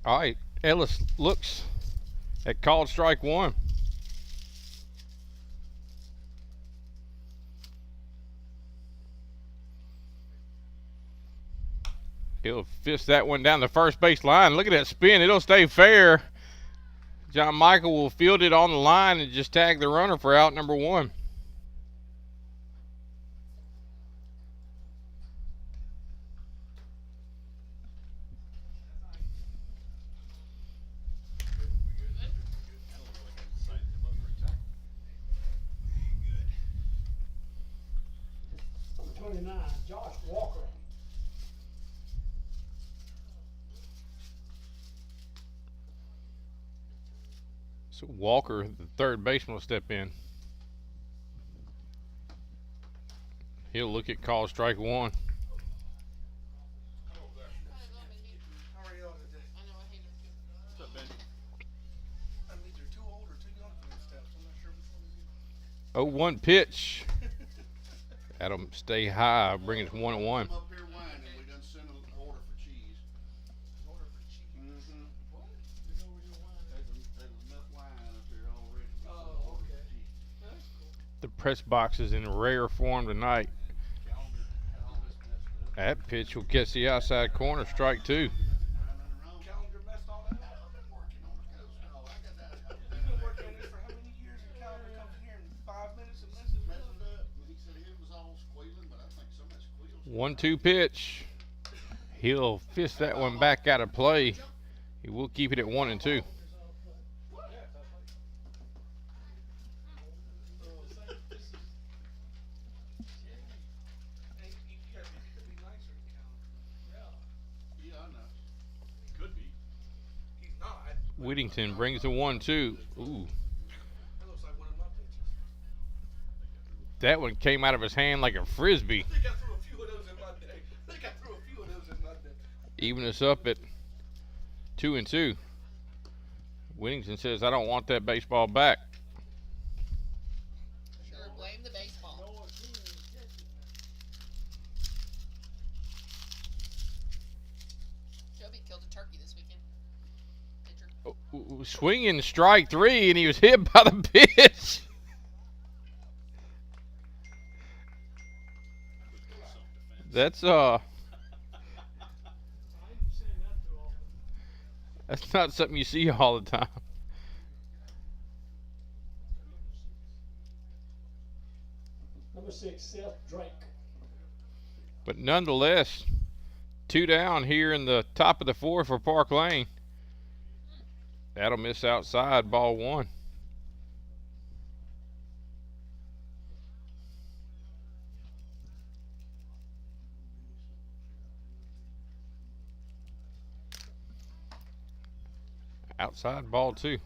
All right, Ellis looks at called strike one. He'll fist that one down the first base line. Look at that spin. It'll stay fair. John Michael will field it on the line and just tag the runner for out number one. Number 29, Josh Walker. So Walker, the third baseman, will step in. He'll look at call strike one. How are y'all today? What's up, Benji? I'm either too old or too young for these steps. I'm not sure which one it is. 0-1 pitch. That'll stay high, bring it to 1-1. Up here whining, we done sent an order for cheese. Order for cheese. Mm-hmm. What? You know where you're whining? There's enough wine up here already. We sent an Oh, order for okay. cheese. That's cool. The press box is in rare form tonight. Calendar had all this messed up. That pitch will catch the outside corner, strike two. Find nothing wrong. Calendar messed all that up. I've been working on the coast. Oh, I got that. You've been working on this for how many years? And Calendar comes in here in 5 minutes and messes it Messing up. it up. He said it was all squealing, but I think some of that squeals. 1-2 pitch. He'll fist that one back out of play. He will keep it at 1-2. Hey, you gotta be nicer than Calendar. Yeah, I know. Could be. He's not. Whittington brings the 1-2. Ooh, That looks like one of my pitches. that one came out of his hand like a frisbee. I think I threw a few of those in my day. I think I threw a few of those in my day. Even us up at 2-2. Whittington says, I don't want that baseball back. Sure, blame the baseball. Joby killed a turkey this weekend. Pitcher. Swinging strike three, and he was hit by the pitch. That's that's not something you see all the time. Number 6, Seth Drake. But nonetheless, 2 down here in the top of the fourth for Park Lane. That'll miss outside, ball one. Outside, ball two.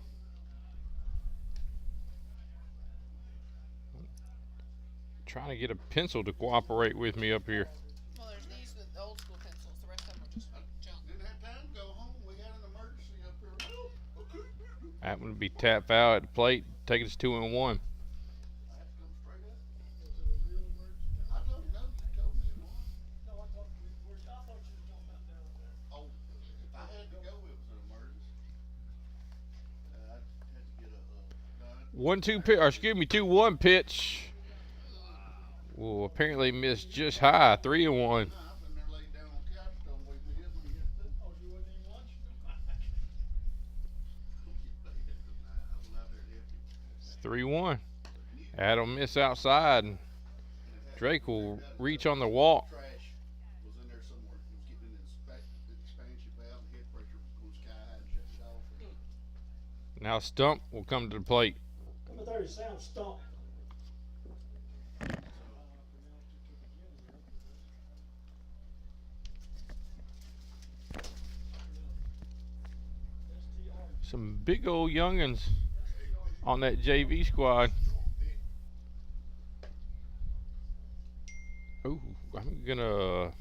Trying to get a pencil to cooperate with me up here. Well, there's these with the old school pencils. The rest of them are just junk. Didn't have time to go home. We had an emergency up here. Oh, okay. That one would be tap foul at the plate, taking us 2-1. I have to come straight up. I don't know. You told me it was. No, I thought you were talking about down there. Oh, if I had to go, it was an emergency. I had to get a gun. 1-2 pitch, or excuse me, 2-1 pitch. Well, apparently missed just high, 3-1. No, I've been there laid down on the couch. Don't wake me up when he hit that. Oh, you wasn't even watching? I went out there and hit him. It's 3-1. That'll miss outside. And Drake will reach on the walk. Trash was in there somewhere. It was getting an expansion valve and head pressure was going sky high and shut it off. Now Stump will come to the plate. Number 30, Sam Stump. Some big old youngins on that JV squad. Oh, I'm gonna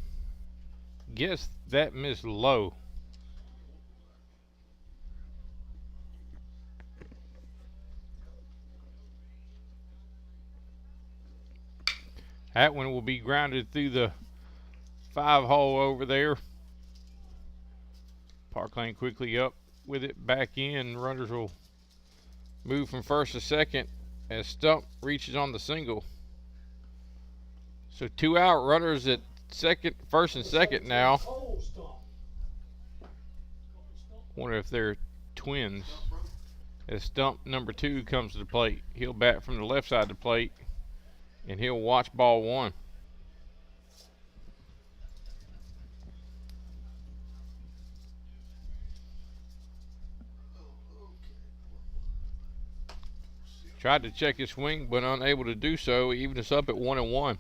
guess that missed low. That one will be grounded through the 5 hole over there. Park Lane quickly up with it back in. Runners will move from first to second as Stump reaches on the single. So 2 out, runners at first and second now. Oh, Stump. Wonder if they're twins. As Stump number 2 comes to the plate, he'll bat from the left side of the plate, and he'll watch ball 1. Tried to check his swing, but unable to do so. Even us up at 1-1.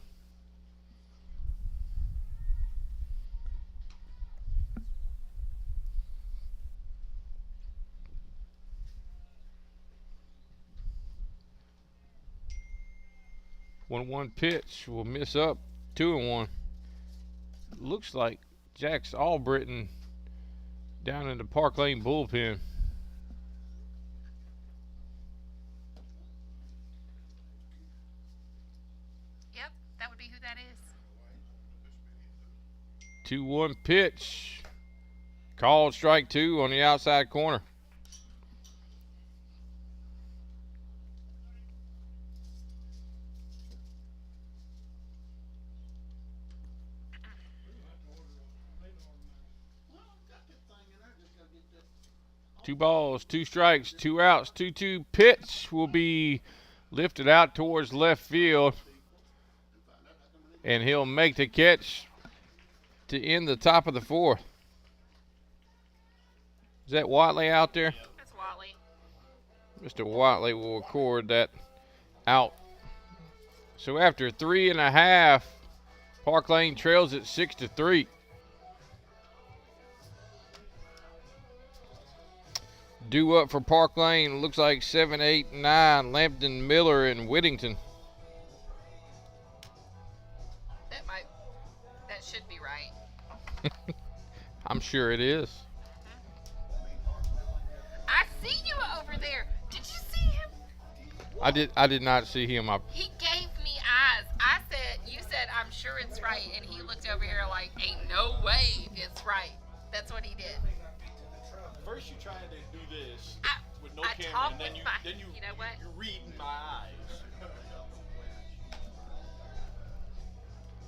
One pitch will miss up. 2-1. Looks like Jack's Albritton down in the Park Lane bullpen. Yep, that would be who that is. 2-1 pitch. Called strike 2 on the outside corner. Two balls, 2 strikes, 2 outs, 2-2 pitch will be lifted out towards left field. And he'll make the catch to end the top of the 4th. Is that Watley out there? That's Watley. Mr. Watley will record that out. So after 3.5, Park Lane trails at 6-3. Due up for Park Lane, looks like 7, 8, 9, Lampton, Miller, and Whittington. That should be right. I'm sure it is. I see you over there. Did you see him? I did not see him. He gave me eyes. You said, I'm sure it's right. And he looked over here like, ain't no way it's right. That's what he did. First you trying to do this with no I camera, talk and then with you know what? you're reading my eyes.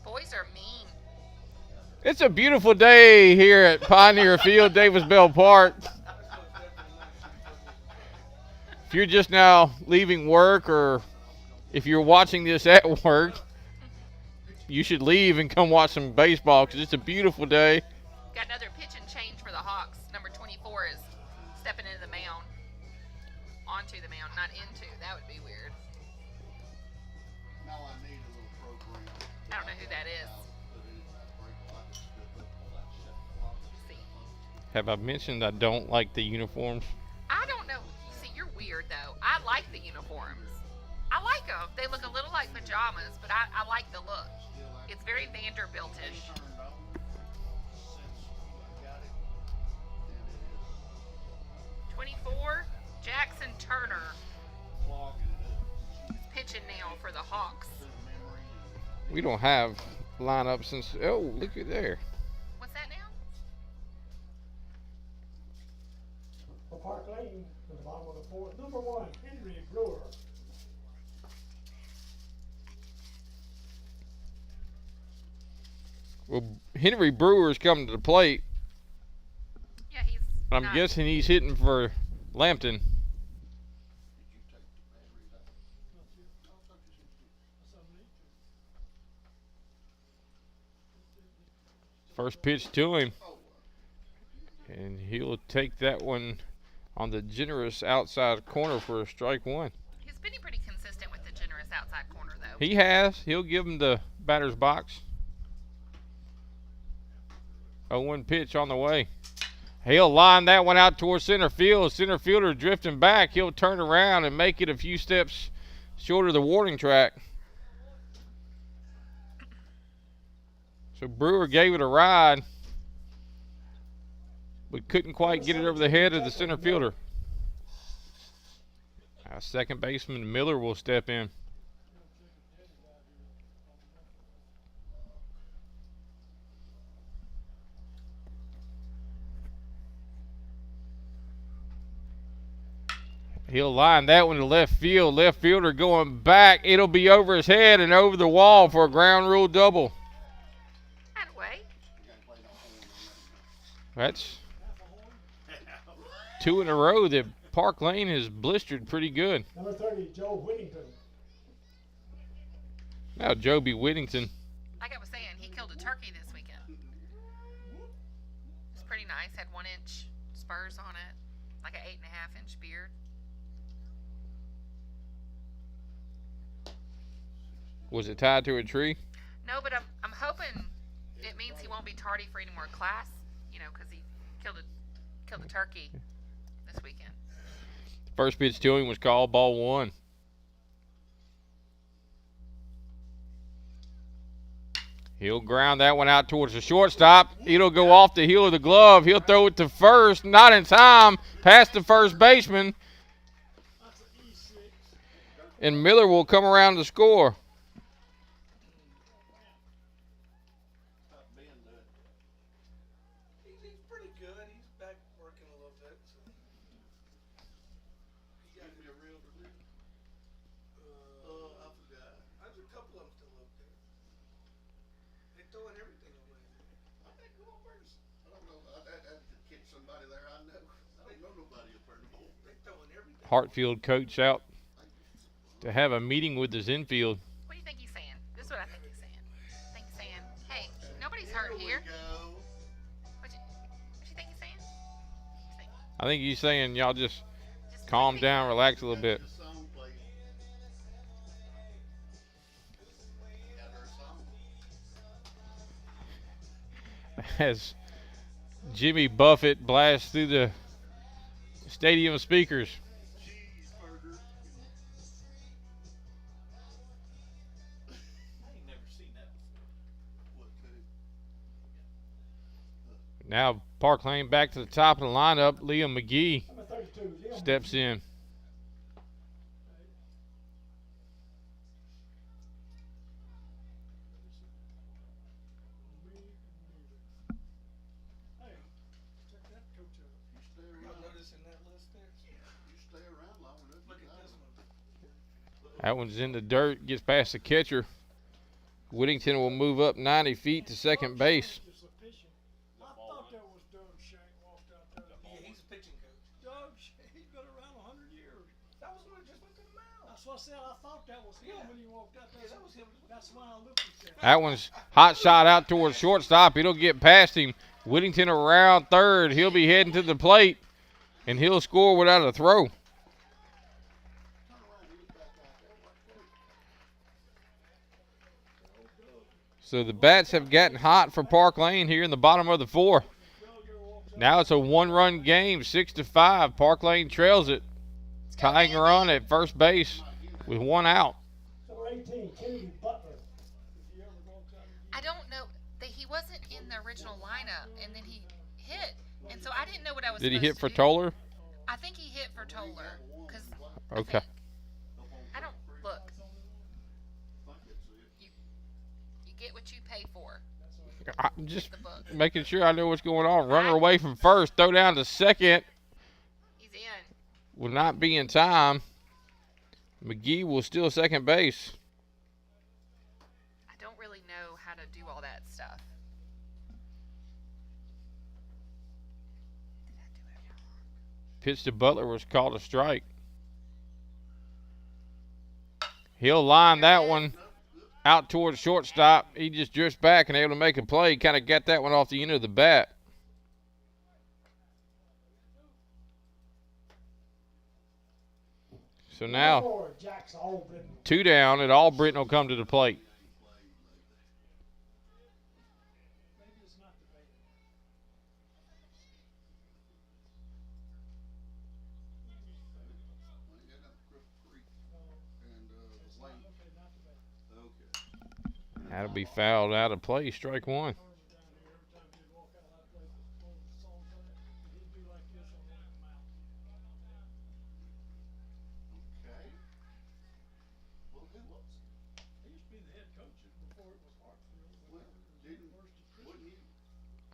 Boys are mean. It's a beautiful day here at Pioneer Field, Davis Bell Park. If you're just now leaving work, or if you're watching this at work, you should leave and come watch some baseball because it's a beautiful day. Got another pitch and change for the Hawks. Number 24 is stepping into the mound. Onto the mound, not into. That would be weird. Now I need a little program. I don't know who that is. See. Have I mentioned I don't like the uniforms? I don't know. See, you're weird, though. I like the uniforms. I like them. They look a little like pajamas, but I like the look. It's very Vanderbiltish. 24, Jackson Turner. Pitching now for the Hawks. We don't have lineup since. Oh, look at there. What's that now? For Park Lane, at the bottom of the 4th, number 1, Henry Brewer. Well, Henry Brewer's coming to the plate. Yeah, he's. I'm not. guessing he's hitting for Lampton. First pitch to him. And he'll take that one on the generous outside corner for a strike 1. He's been pretty consistent with the generous outside corner, though. He has. He'll give him the batter's box. 0-1 pitch on the way. He'll line that one out towards center field. Center fielder drifting back. He'll turn around and make it a few steps short of the warning track. So Brewer gave it a ride, but couldn't quite get it over the head of the center fielder. Second baseman Miller will step in. He'll line that one to left field. Left fielder going back. It'll be over his head and over the wall for a ground rule double. That way. That's 2 in a row that Park Lane has blistered pretty good. Number 30, Joe Whittington. Now Joby Whittington. Like I was saying, he killed a turkey this weekend. It's pretty nice. Had 1-inch spurs on it, like an 8.5-inch beard. Was it tied to a tree? No, but I'm hoping it means he won't be tardy for any more class. You know, because he killed a turkey this weekend. First pitch to him was called ball 1. He'll ground that one out towards the shortstop. It'll go off the heel of the glove. He'll throw it to first. Not in time. Past the first baseman. And Miller will come around to score. He's pretty good. He's back working a little bit. So. He got me a real I forgot. There's a couple of them still up there. They're throwing everything away. I think go on first. I don't know. I'd have to catch somebody there I know. I don't know nobody up there anymore. They're throwing everything. Hartfield coach out to have a meeting with his infield. What do you think he's saying? This is what I think he's saying. I think he's saying, hey, nobody's hurt here. What you think he's saying? I think he's saying y'all just calm down, relax a little bit. As Jimmy Buffett blasts through the stadium speakers. Now Park Lane back to the top of the lineup. Liam McGee steps in. That one's in the dirt, gets past the catcher. Whittington will move up 90 feet to second base. I thought that was Doug Shank walked out there. Yeah, he's a pitching coach. Doug Shank, he's been around 100 years. That was when I just went to the mound. That's what I said. I thought that was him when he walked out there. Yeah, that was him. That's why I looked at that. That one's hot shot out towards shortstop. It'll get past him. Whittington around third. He'll be heading to the plate, and he'll score without a throw. So the bats have gotten hot for Park Lane here in the bottom of the 4th. Now it's a 1-run game, 6-5. Park Lane trails it, tying a run at first base with 1 out. Number 18, Kennedy Butler. I don't know. He wasn't in the original lineup, and then he hit. And so I didn't know what I was Did he hit supposed for to do. Toller? I think he hit for Toller. Cause Okay. I don't look. You get what you pay for. I'm just The book. making sure I know what's going on. Runner away from first, throw down to second. He's in. Will not be in time. McGee will steal second base. I don't really know how to do all that stuff. Did I do it wrong? Pitch to Butler was called a strike. He'll line that one out towards shortstop. He just drifts back and able to make a play. Kind of got that one off the end of the bat. So now 2 down, and Albritton will come to the plate. That'll be fouled out of play. Strike 1.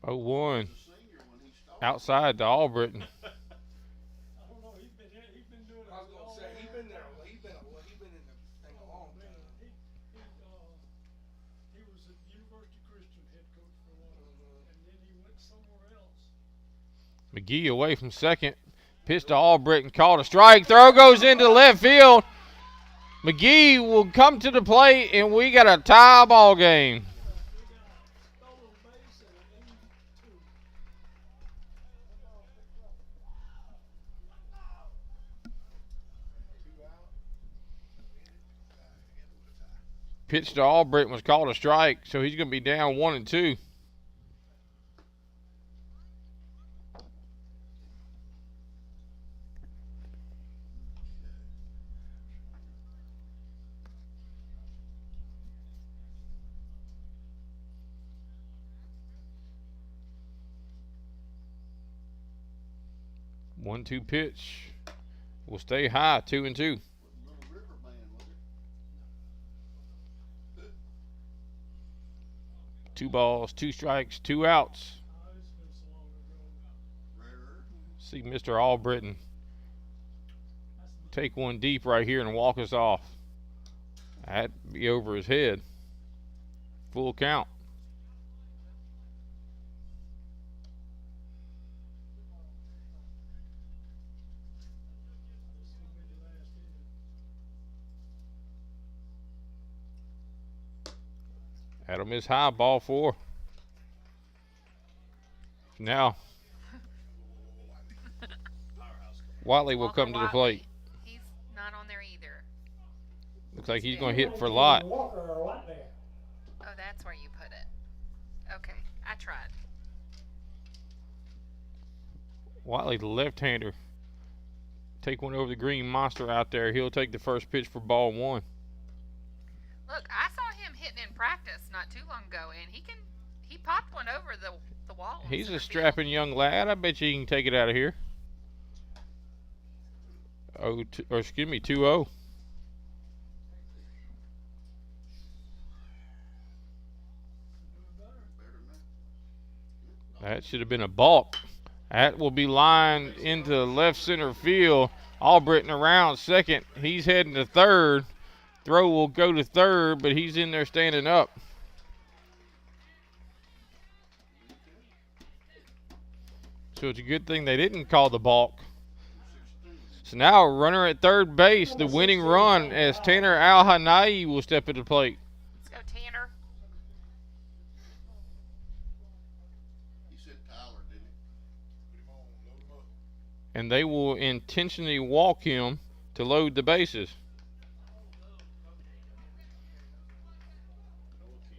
Oh, 1 outside to Albritton. I don't know. He's been doing it. McGee away from second. Pitch to Albritton, called a strike. Throw goes into left field. McGee will come to the plate, and we got a tie ball game. Pitch to Albritton was called a strike, so he's going to be down 1-2. One-two pitch will stay high, 2-2. Little river man with it. 2 balls, 2 strikes, 2 outs. Rarer. See Mr. Albritton take one deep right here and walk us off. That'd be over his head. Full count. That'll miss high, ball 4. Now, Watley will come to the plate. He's not on there either. Looks like he's going to hit for Lott. Walker or Lott there. Oh, that's where you put it. Okay, I tried. Watley, the left-hander, take one over the green monster out there. He'll take the first pitch for ball 1. Look, I saw him hitting in practice not too long ago, and he popped one over the wall. in He's center a field. strapping young lad. I bet you he can take it out of here. 2-0. That should have been a balk. That will be lined into left center field. Albritton around second. He's heading to third. Throw will go to third, but he's in there standing up. So it's a good thing they didn't call the balk. So now a runner at third base, the winning run, as Tanner Al-Hanai will step at the plate. Let's go, Tanner. He said Tyler, didn't he? Put him on, load him up. And they will intentionally walk him to load the bases.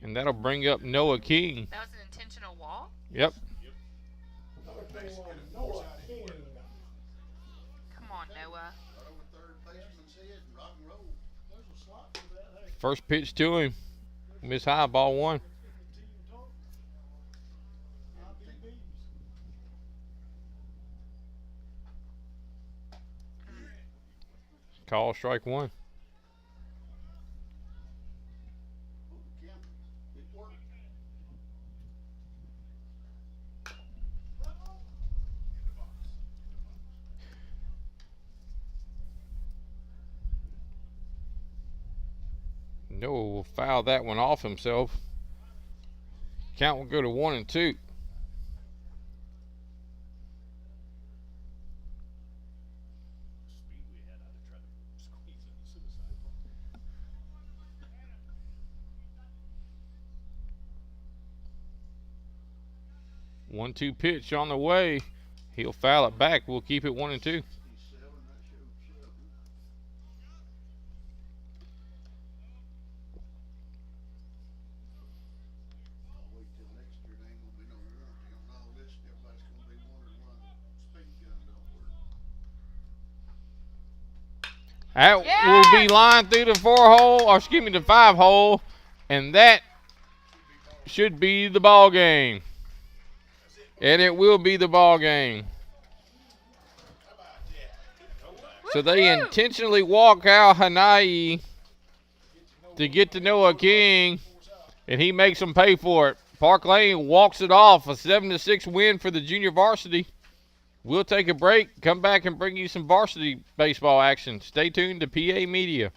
And that'll bring up Noah King. That was an intentional walk. Yep. Number 21, Noah King. Come on, Noah. Right over third baseman's head and rock and roll. There's a slot for that. Hey, First pitch to him. Miss high, ball 1. IBBs. Call strike 1. Campbell, big work. Noah will foul that one off himself. Count will go to 1-2. Speed we had, I'd have tried to squeeze in the suicide. 1-2 pitch on the way. He'll foul it back. We'll keep it 1-2. He's 7, that showed 7. I'll wait till next year, there ain't gonna be no warranty on all this, and everybody's gonna be wondering why the speed gun don't work. That will be lined through the 4-hole, or excuse me, the 5-hole, and that should be the ball game. And it will be the ball game. So they intentionally walk out Hanai to get to Noah King, and he makes them pay for it. Park Lane walks it off, a 7-6 win for the junior varsity. We'll take a break, come back and bring you some varsity baseball action. Stay tuned to PA Media.